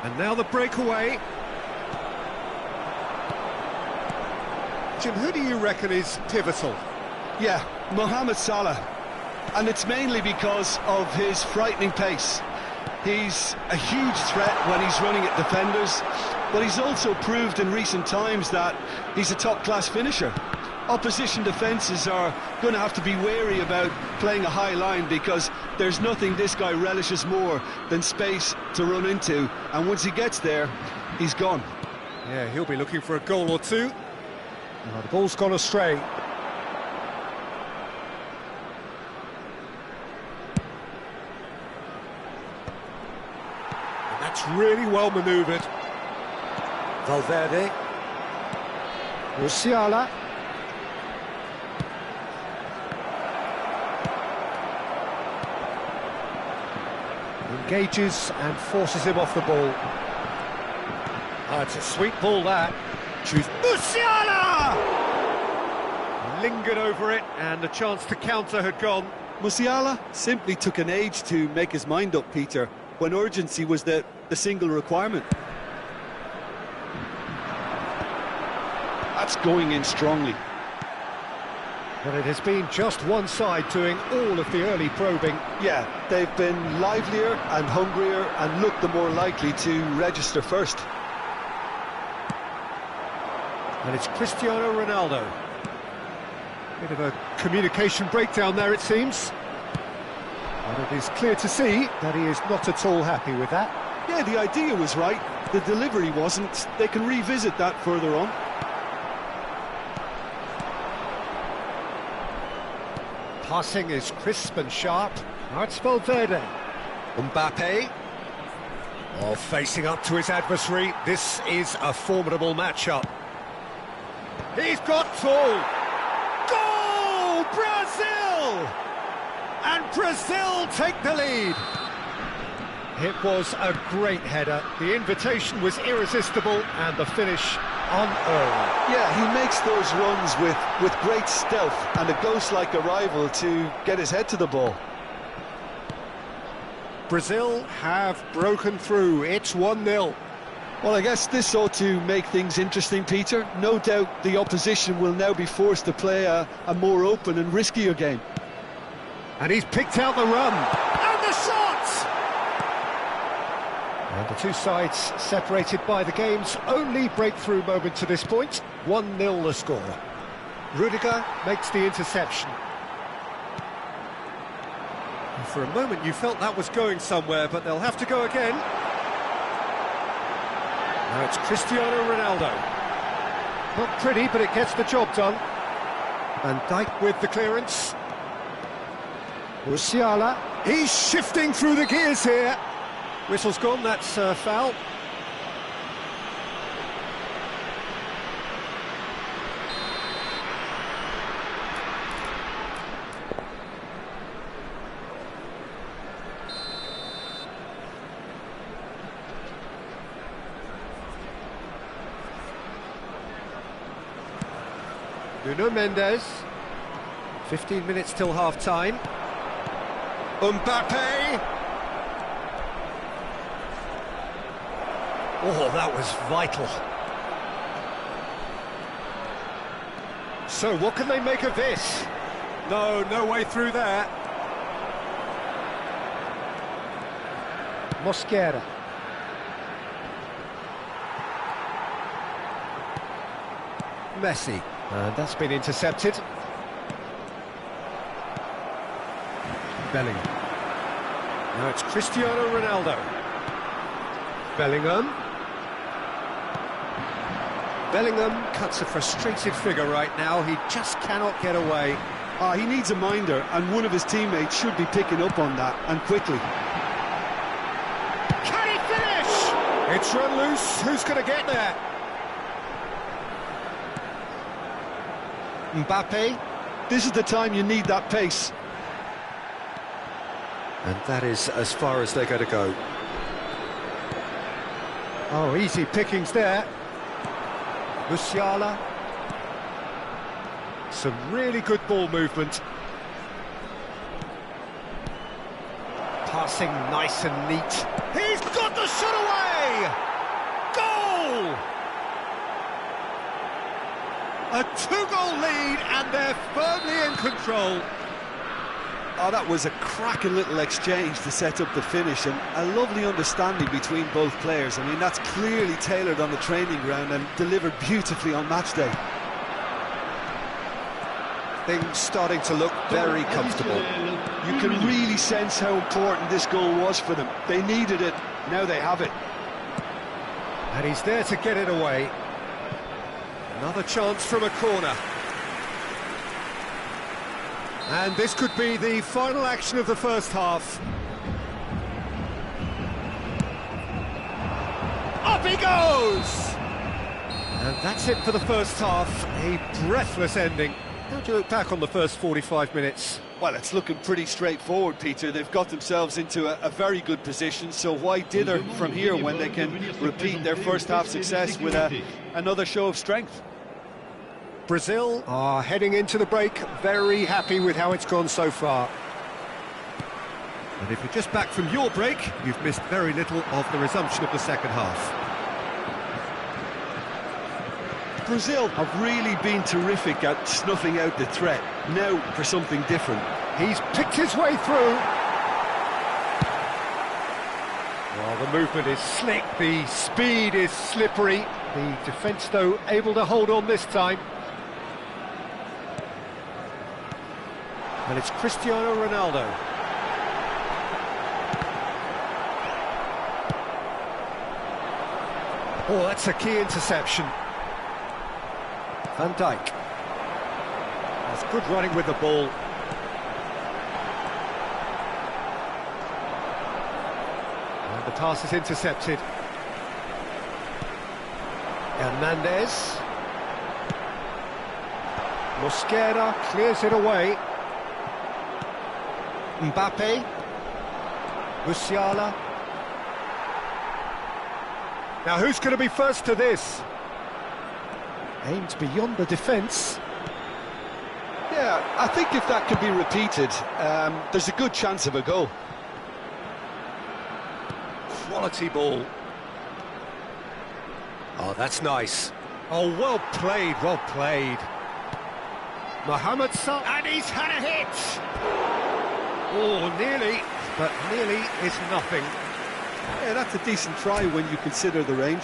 And now the breakaway. Jim, who do you reckon is pivotal? Yeah, Mohamed Salah. And it's mainly because of his frightening pace. He's a huge threat when he's running at defenders, but he's also proved in recent times that he's a top-class finisher. Opposition defences are going to have to be wary about playing a high line because there's nothing this guy relishes more than space to run into, and once he gets there, he's gone. Yeah, he'll be looking for a goal or two. Well, the ball's gone astray. That's really well manoeuvred. Valverde. Musiala. Engages and forces him off the ball. Oh, it's a sweet ball that. Choose Musiala! Lingered over it and the chance to counter had gone. Musiala simply took an age to make his mind up, Peter, when urgency was the single requirement. That's going in strongly. But it has been just one side doing all of the early probing. Yeah, they've been livelier and hungrier and looked the more likely to register first. And it's Cristiano Ronaldo. Bit of a communication breakdown there, it seems. And it is clear to see that he is not at all happy with that. Yeah, the idea was right, the delivery wasn't. They can revisit that further on. Passing is crisp and sharp. Now it's Valverde. Mbappe. Oh, facing up to his adversary. This is a formidable matchup. He's got full. Goal! Brazil! And Brazil take the lead. It was a great header. The invitation was irresistible and the finish unearned. Yeah, he makes those runs with great stealth and a ghost-like arrival to get his head to the ball. Brazil have broken through. It's 1-0. Well, I guess this ought to make things interesting, Peter. No doubt the opposition will now be forced to play a more open and riskier game. And he's picked out the run. And the shot! And the two sides separated by the game's only breakthrough moment to this point. 1-0 the score. Rudiger makes the interception. And for a moment you felt that was going somewhere, but they'll have to go again. Now it's Cristiano Ronaldo. Not pretty, but it gets the job done. Van Dijk with the clearance. Musiala. He's shifting through the gears here. Whistle's gone, that's foul. Nuno Mendes. 15 minutes till half-time. Mbappe! Oh, that was vital. So, what can they make of this? No way through there. Mosquera. Messi. And that's been intercepted. Bellingham. Now it's Cristiano Ronaldo. Bellingham. Bellingham cuts a frustrated figure right now. He just cannot get away. He needs a minder, and one of his teammates should be picking up on that, and quickly. Can he finish? It's run loose. Who's going to get there? Mbappe. This is the time you need that pace. And that is as far as they're going to go. Oh, easy pickings there. Musiala. Some really good ball movement. Passing nice and neat. He's got the shot away! Goal! A two-goal lead, and they're firmly in control. Oh, that was a cracking little exchange to set up the finish, and a lovely understanding between both players. I mean, that's clearly tailored on the training ground and delivered beautifully on match day. Things starting to look very comfortable. You can really sense how important this goal was for them. They needed it, now they have it. And he's there to get it away. Another chance from a corner. And this could be the final action of the first half. Up he goes! And that's it for the first half. A breathless ending. How do you look back on the first 45 minutes? Well, it's looking pretty straightforward, Peter. They've got themselves into a very good position, so why dither from here when they can repeat their first half success with another show of strength? Brazil are heading into the break very happy with how it's gone so far. And if you're just back from your break, you've missed very little of the resumption of the second half. Brazil have really been terrific at snuffing out the threat. Now for something different. He's picked his way through. Well, the movement is slick, the speed is slippery. The defence, though, able to hold on this time. And it's Cristiano Ronaldo. Oh, that's a key interception. Van Dijk. That's good running with the ball. And the pass is intercepted. Hernandez. Mosquera clears it away. Mbappe. Musiala. Now who's going to be first to this? Aimed beyond the defence. Yeah, I think if that can be repeated, there's a good chance of a goal. Quality ball. Oh, that's nice. Oh, well played, well played. Mohamed Salah, and he's had a hit! Oh, nearly, but nearly is nothing. Yeah, that's a decent try when you consider the range.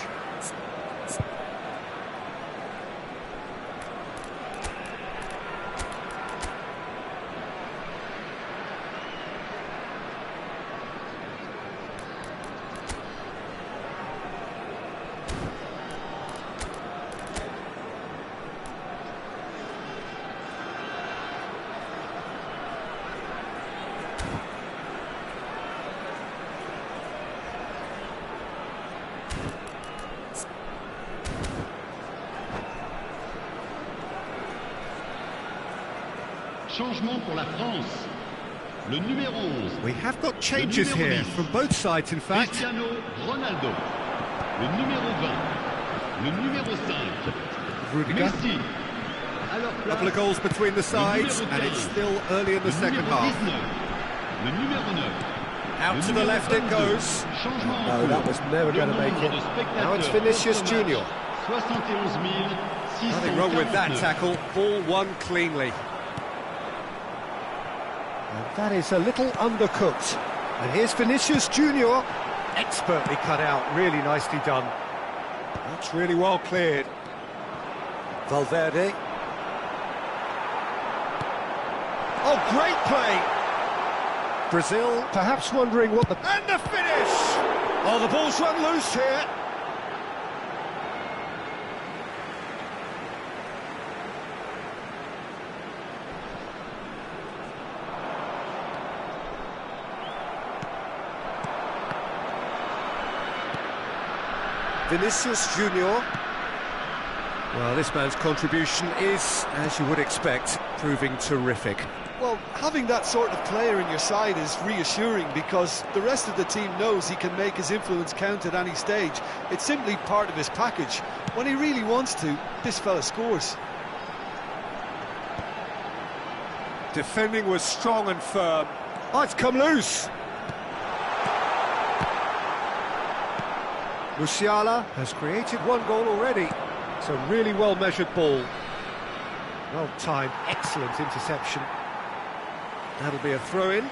Changement pour la France. Le numéro 11. We have got changes here 10. from both sides, in fact. Cristiano Ronaldo. Le numéro 20. Le numéro 5. Rudiger. Messi. À leur A place, couple of goals between the sides, numéro and it's 15. still early in the le second numéro half. 19. Le numéro 9. Out Le to the numéro left it 22. goes. Changement en No, cours. that was never Le going to make nombre it. de spectateurs Now it's Vinicius contre match, Junior. 71 Nothing wrong with that 649. tackle. Ball won cleanly. And that is a little undercooked. And here's Vinicius Junior. Expertly cut out. Really nicely done. That's really well cleared. Valverde. Oh, great play! Brazil perhaps wondering what the... And the finish! Oh, the ball's run loose here. Vinicius Junior. Well, this man's contribution is, as you would expect, proving terrific. Well, having that sort of player in your side is reassuring because the rest of the team knows he can make his influence count at any stage. It's simply part of his package. When he really wants to, this fella scores. Defending was strong and firm. Oh, it's come loose. Musiala has created one goal already. It's a really well-measured ball. Well-timed, excellent interception. That'll be a throw-in.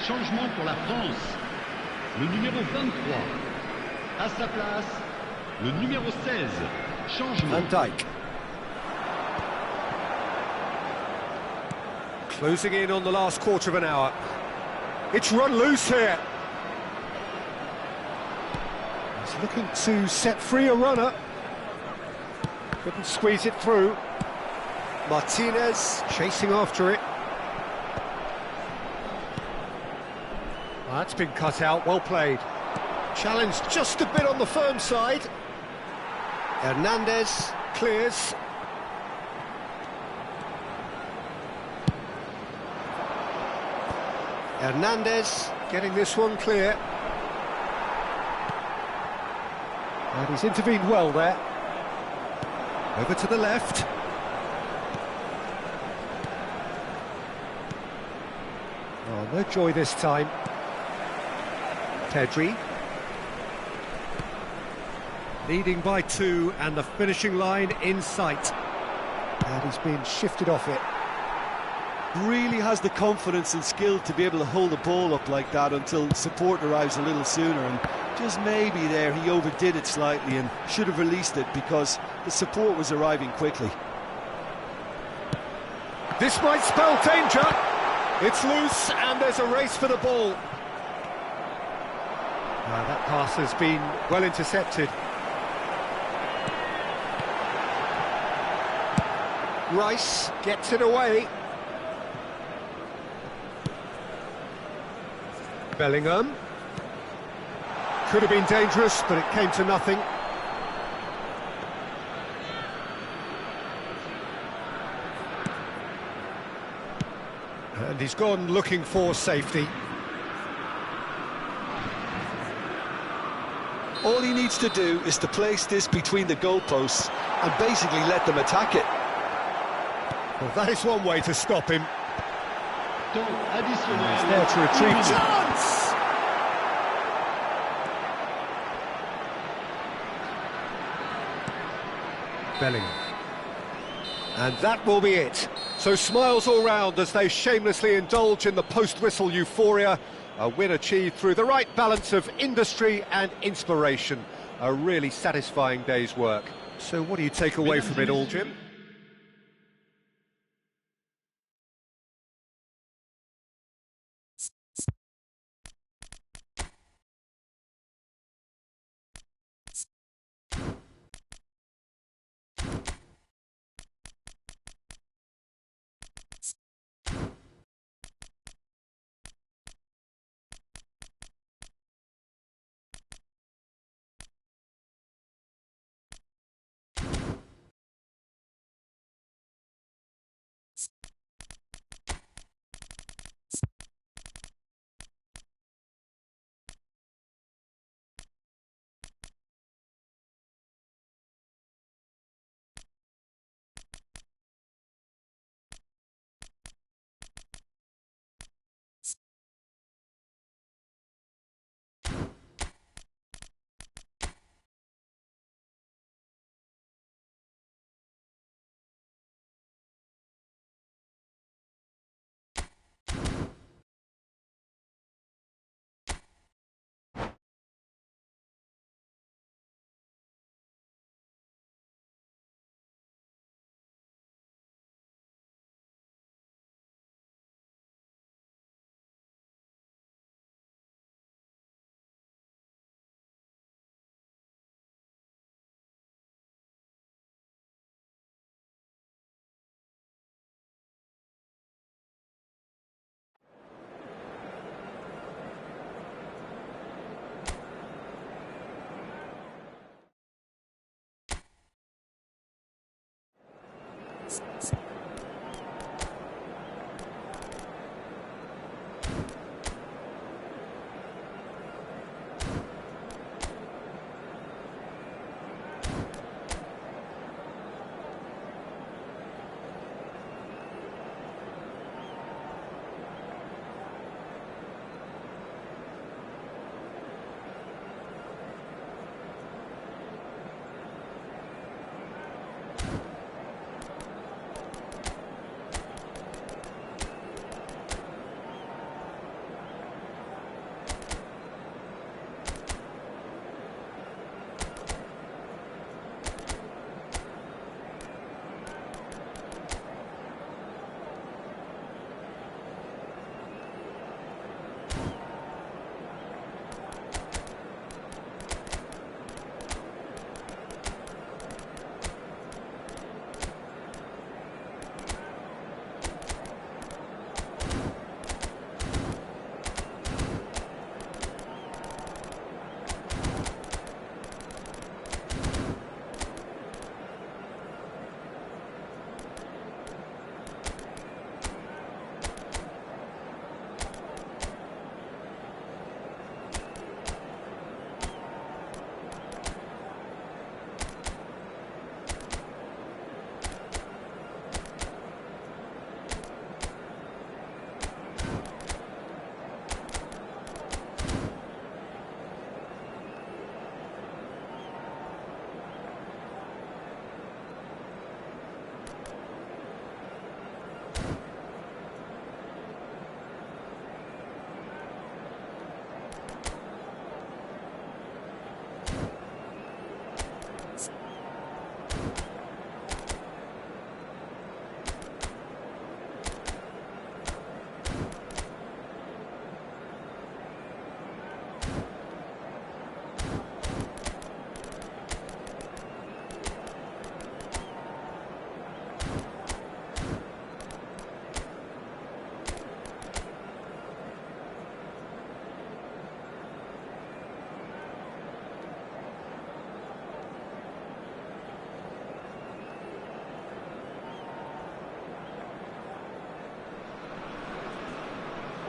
Changement pour la France. Le numéro 23. À sa place, le numéro 16. Changement. Van Dijk. Closing in on the last quarter of an hour. It's run loose here. He's looking to set free a runner. Couldn't squeeze it through. Martinez chasing after it. Well, that's been cut out, well played. Challenged just a bit on the firm side. Hernandez clears. Hernandez getting this one clear. And he's intervened well there. Over to the left. Oh, no joy this time. Pedri. Leading by 2 and the finishing line in sight. And he's been shifted off it. Really has the confidence and skill to be able to hold the ball up like that until support arrives a little sooner, and just maybe there he overdid it slightly and should have released it because the support was arriving quickly. This might spell danger. It's loose and there's a race for the ball. That pass has been well intercepted. Rice gets it away. Bellingham. Could have been dangerous, but it came to nothing. And he's gone looking for safety. All he needs to do is to place this between the goalposts and basically let them attack it. Well, that is one way to stop him. Temps additionnel. He's there to retrieve chance! Bellingham. And that will be it. So smiles all round as they shamelessly indulge in the post-whistle euphoria. A win achieved through the right balance of industry and inspiration. A really satisfying day's work. So what do you take away from it all, Jim?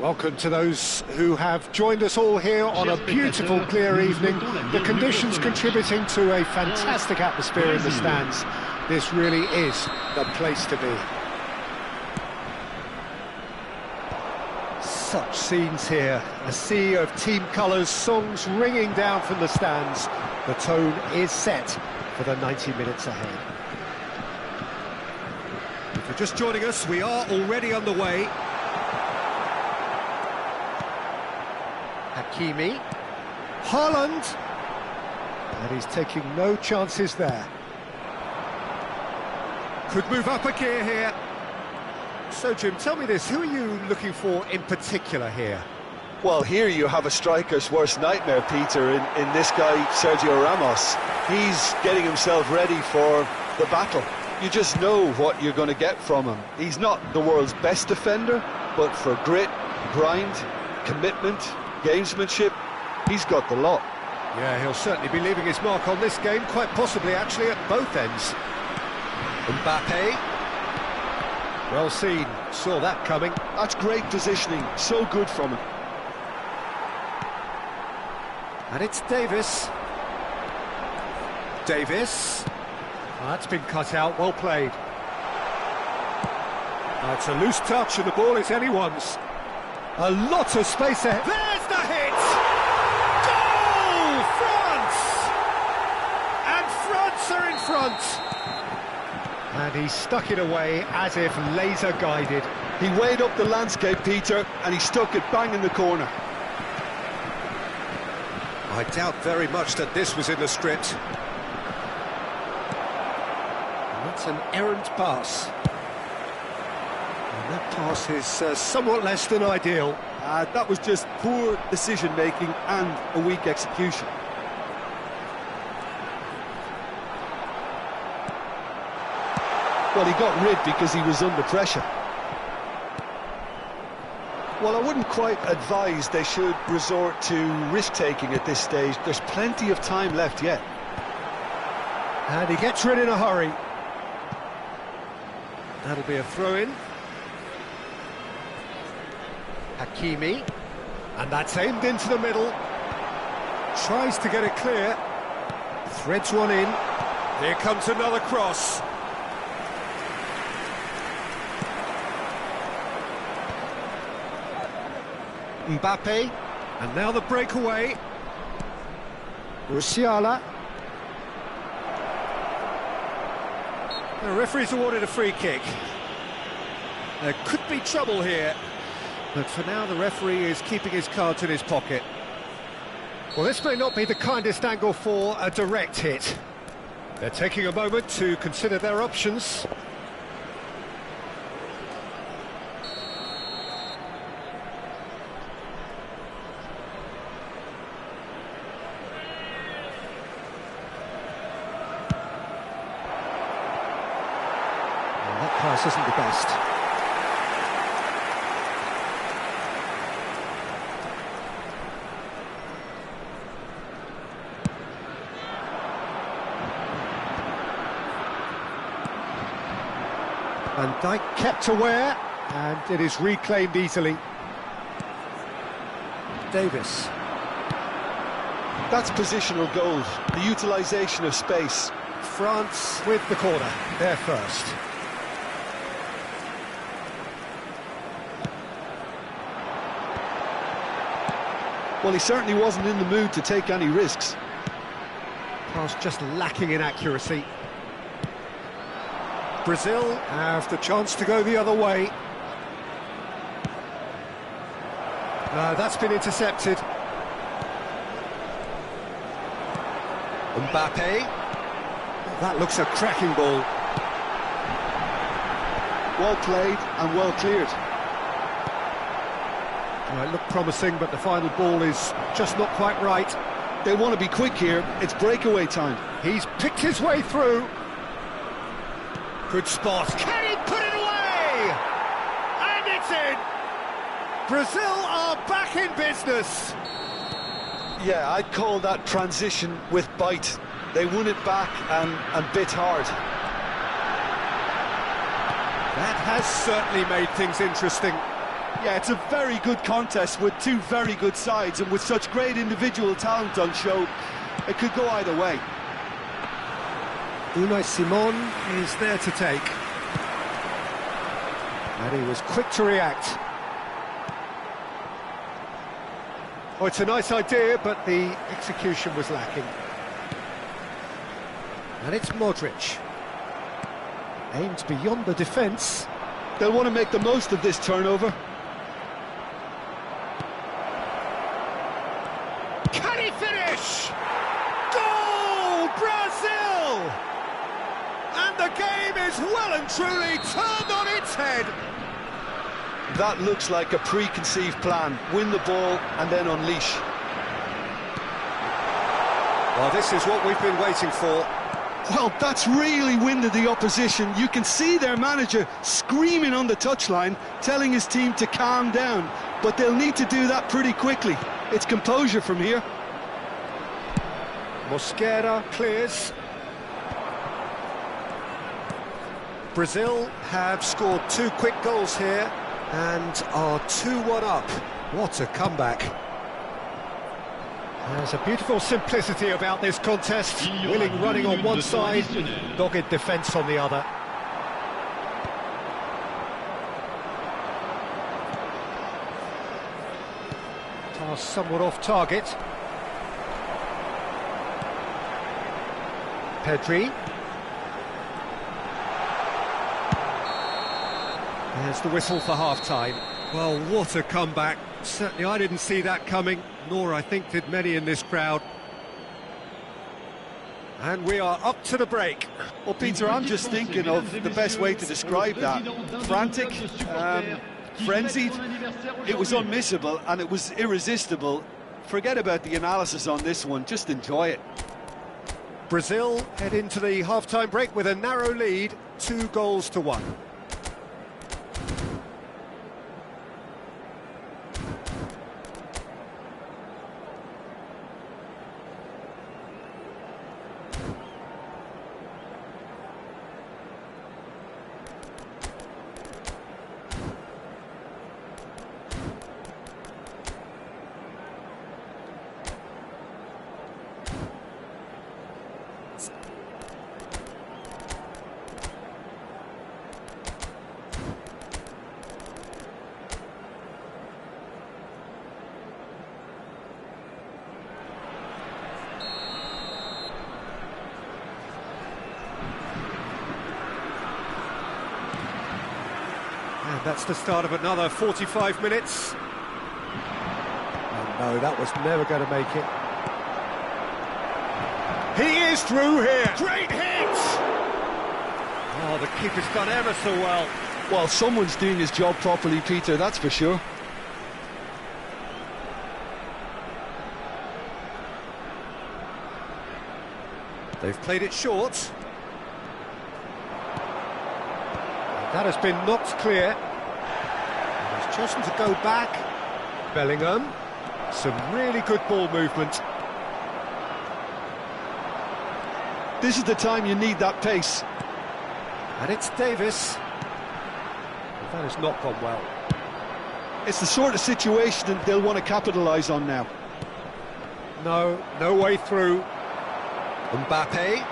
Welcome to those who have joined us all here on a beautiful, clear evening. The conditions contributing to a fantastic atmosphere in the stands. This really is the place to be. Such scenes here, a sea of team colours, songs ringing down from the stands. The tone is set for the 90 minutes ahead. If you're just joining us, we are already underway. Hakimi, Haaland, and he's taking no chances there. Could move up a gear here. So, Jim, tell me this, who are you looking for in particular here? Well, here you have a striker's worst nightmare, Peter, in this guy, Sergio Ramos. He's getting himself ready for the battle. You just know what you're going to get from him. He's not the world's best defender, but for grit, grind, commitment, gamesmanship, he's got the lot. Yeah, he'll certainly be leaving his mark on this game, quite possibly actually at both ends. Mbappe. Well seen, saw that coming. That's great positioning, so good from him. And it's Davis. Davis. Oh, that's been cut out, well played. Oh, it's a loose touch and the ball is anyone's. A lot of space ahead. There's the hit! Goal! France! And France are in front. And he stuck it away as if laser-guided. He weighed up the landscape, Peter, and he stuck it bang in the corner. I doubt very much that this was in the script. And that's an errant pass. And that pass is somewhat less than ideal. That was just poor decision-making and a weak execution. Well, he got rid because he was under pressure. Well, I wouldn't quite advise they should resort to risk-taking at this stage. There's plenty of time left yet. And he gets rid in a hurry. That'll be a throw-in. Hakimi. And that's aimed into the middle. Tries to get it clear. Threads one in. Here comes another cross. Mbappe, and now the breakaway. Musiala. The referee's awarded a free kick. There could be trouble here, but for now the referee is keeping his cards in his pocket. Well, this may not be the kindest angle for a direct hit. They're taking a moment to consider their options. That pass isn't the best. Van Dijk kept aware, and it is reclaimed easily. Davis. That's positional goal, the utilisation of space. France with the corner, they're first. Well, he certainly wasn't in the mood to take any risks. Pass just lacking in accuracy. Brazil have the chance to go the other way. That's been intercepted. Mbappe. That looks a cracking ball. Well played and well cleared. It looked promising, but the final ball is just not quite right. They want to be quick here. It's breakaway time. He's picked his way through. Good spot. Can he put it away? And it's in. Brazil are back in business. Yeah, I'd call that transition with bite. They won it back and bit hard. That has certainly made things interesting. Yeah, it's a very good contest with two very good sides, and with such great individual talent on show, it could go either way. Unai Simon is there to take. And he was quick to react. Oh, it's a nice idea, but the execution was lacking. And it's Modric. Aimed beyond the defence. They'll want to make the most of this turnover. Can he finish? Goal! Brazil! And the game is well and truly turned on its head. That looks like a preconceived plan. Win the ball and then unleash. Well, this is what we've been waiting for. Well, that's really winded the opposition. You can see their manager screaming on the touchline, telling his team to calm down. But they'll need to do that pretty quickly. It's composure from here. Mosquera clears. Brazil have scored 2 quick goals here and are 2-1 up. What a comeback. There's a beautiful simplicity about this contest. Willing running on one side, dogged defence on the other. Pass somewhat off target. Pedri. There's the whistle for half-time. Well, what a comeback. Certainly I didn't see that coming, nor I think did many in this crowd. And we are up to the break. Well, Peter, I'm just thinking of the best way to describe that. Frantic, frenzied. It was unmissable and it was irresistible. Forget about the analysis on this one, just enjoy it. Brazil head into the half-time break with a narrow lead, 2-1. And that's the start of another 45 minutes. Oh no, that was never going to make it. He is through here. Great hit! Oh, the keeper's done ever so well. Well, someone's doing his job properly, Peter, that's for sure. They've played it short. That has been knocked clear. He's chosen to go back. Bellingham. Some really good ball movement. This is the time you need that pace. And it's Davis. That has not gone well. It's the sort of situation that they'll want to capitalise on now. No way through. Mbappe.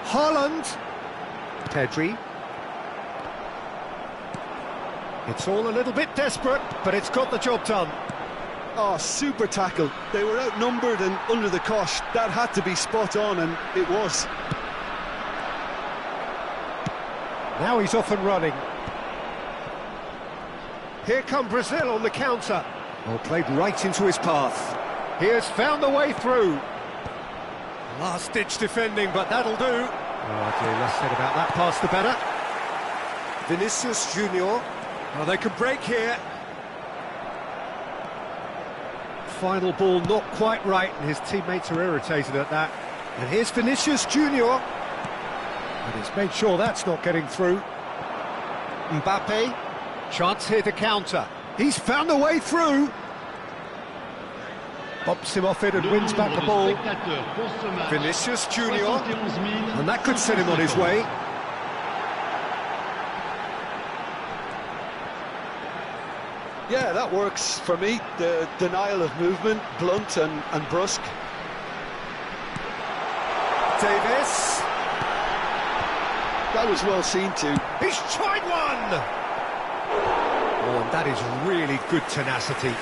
Haaland. Pedri. It's all a little bit desperate, but it's got the job done. Oh, super tackle. They were outnumbered and under the cosh. That had to be spot on, and it was. Now he's off and running. Here come Brazil on the counter. Oh, played right into his path. He has found the way through. Last-ditch defending, but that'll do. Oh dear, less said about that pass, the better. Vinicius Junior. Oh, they can break here. Final ball not quite right, and his teammates are irritated at that. And here's Vinicius Junior. And he's made sure that's not getting through. Mbappe. Chance here to counter. He's found a way through. Bumps him off it and wins back the ball. Vinicius Junior. And that could set him on his way. Yeah, that works for me. The denial of movement, blunt and brusque. Davis. That was well seen too. He's tried one! Oh, and that is really good tenacity.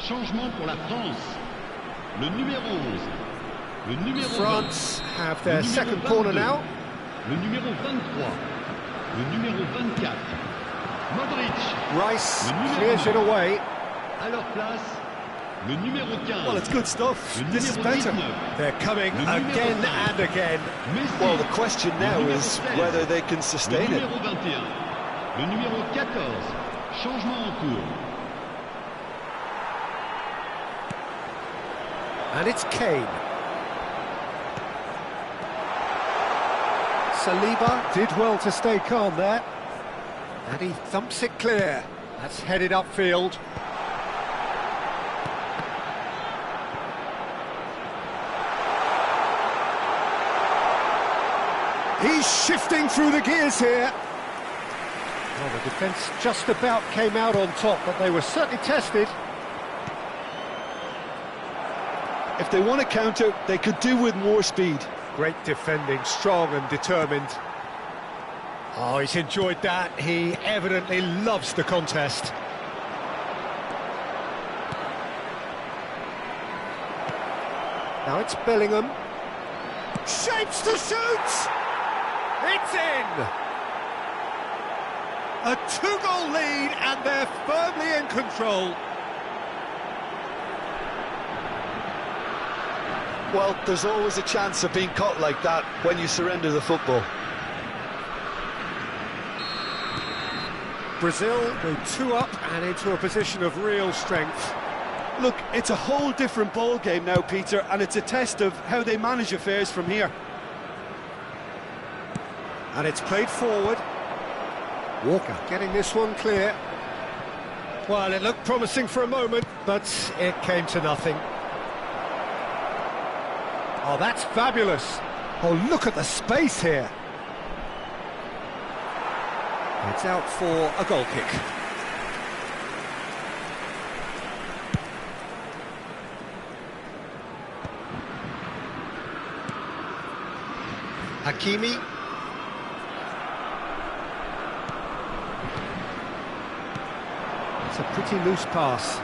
Changement pour la France. Le numéro 11. Le numéro France 20. have their Le numéro second 22. corner now. Le numéro 23. Le numéro 24. Modric. Rice Le numéro clears it away. À leur place, le numéro 15. Well, it's good stuff. Le This is numéro better. 19. They're coming Le numéro again 5. and again. Messi. Well, the question now Le numéro is 16. whether they can Le sustain it. numéro 21. Le numéro 14. Changement en cours. And it's Kane. Saliba did well to stay calm there. And he thumps it clear. That's headed upfield. He's shifting through the gears here. Well, the defence just about came out on top, but they were certainly tested. If they want to counter, they could do with more speed. Great defending, strong and determined. Oh, he's enjoyed that. He evidently loves the contest. Now it's Bellingham. Shapes to shoot! It's in! A two-goal lead and they're firmly in control. Well, there's always a chance of being caught like that when you surrender the football. Brazil go 2 up and into a position of real strength. Look, it's a whole different ball game now, Peter, and it's a test of how they manage affairs from here. And it's played forward. Walker getting this one clear. Well, it looked promising for a moment, but it came to nothing. Oh, that's fabulous. Oh, look at the space here. It's out for a goal kick. Hakimi. It's a pretty loose pass.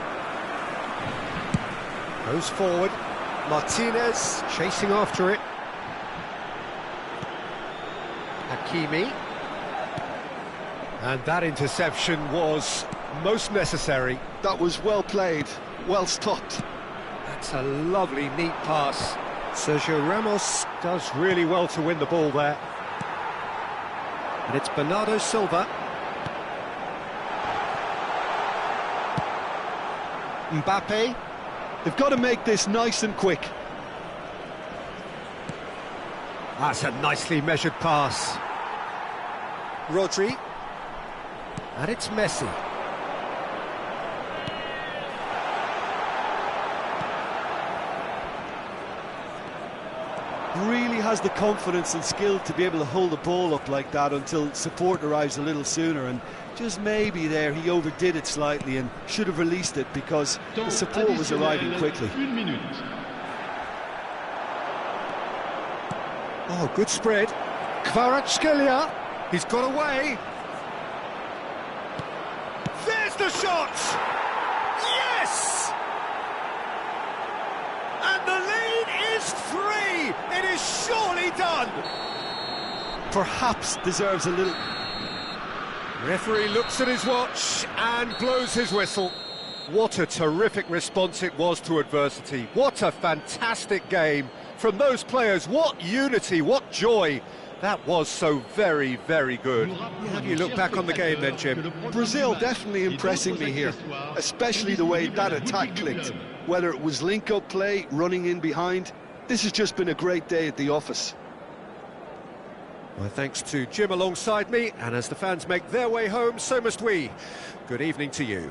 Goes forward. Martinez chasing after it. And that interception was most necessary. That was well played, well stopped. That's a lovely, neat pass. Sergio Ramos does really well to win the ball there. And it's Bernardo Silva. Mbappe. They've got to make this nice and quick. That's a nicely measured pass. Rodri. And it's Messi. Really has the confidence and skill to be able to hold the ball up like that until support arrives a little sooner, and just maybe there he overdid it slightly and should have released it because the support was arriving quickly. Oh, good spread. Kvaratskhelia, he's got away. There's the shot! Yes! And the lead is 3! It is surely done! Perhaps deserves a little... Referee looks at his watch and blows his whistle. What a terrific response it was to adversity. What a fantastic game from those players. What unity, what joy. That was so very, very good. How do you look back on the game then, Jim? Brazil definitely impressing me here, especially the way that attack clicked. Whether it was link-up play, running in behind, this has just been a great day at the office. My thanks to Jim alongside me, and as the fans make their way home, so must we. Good evening to you.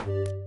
you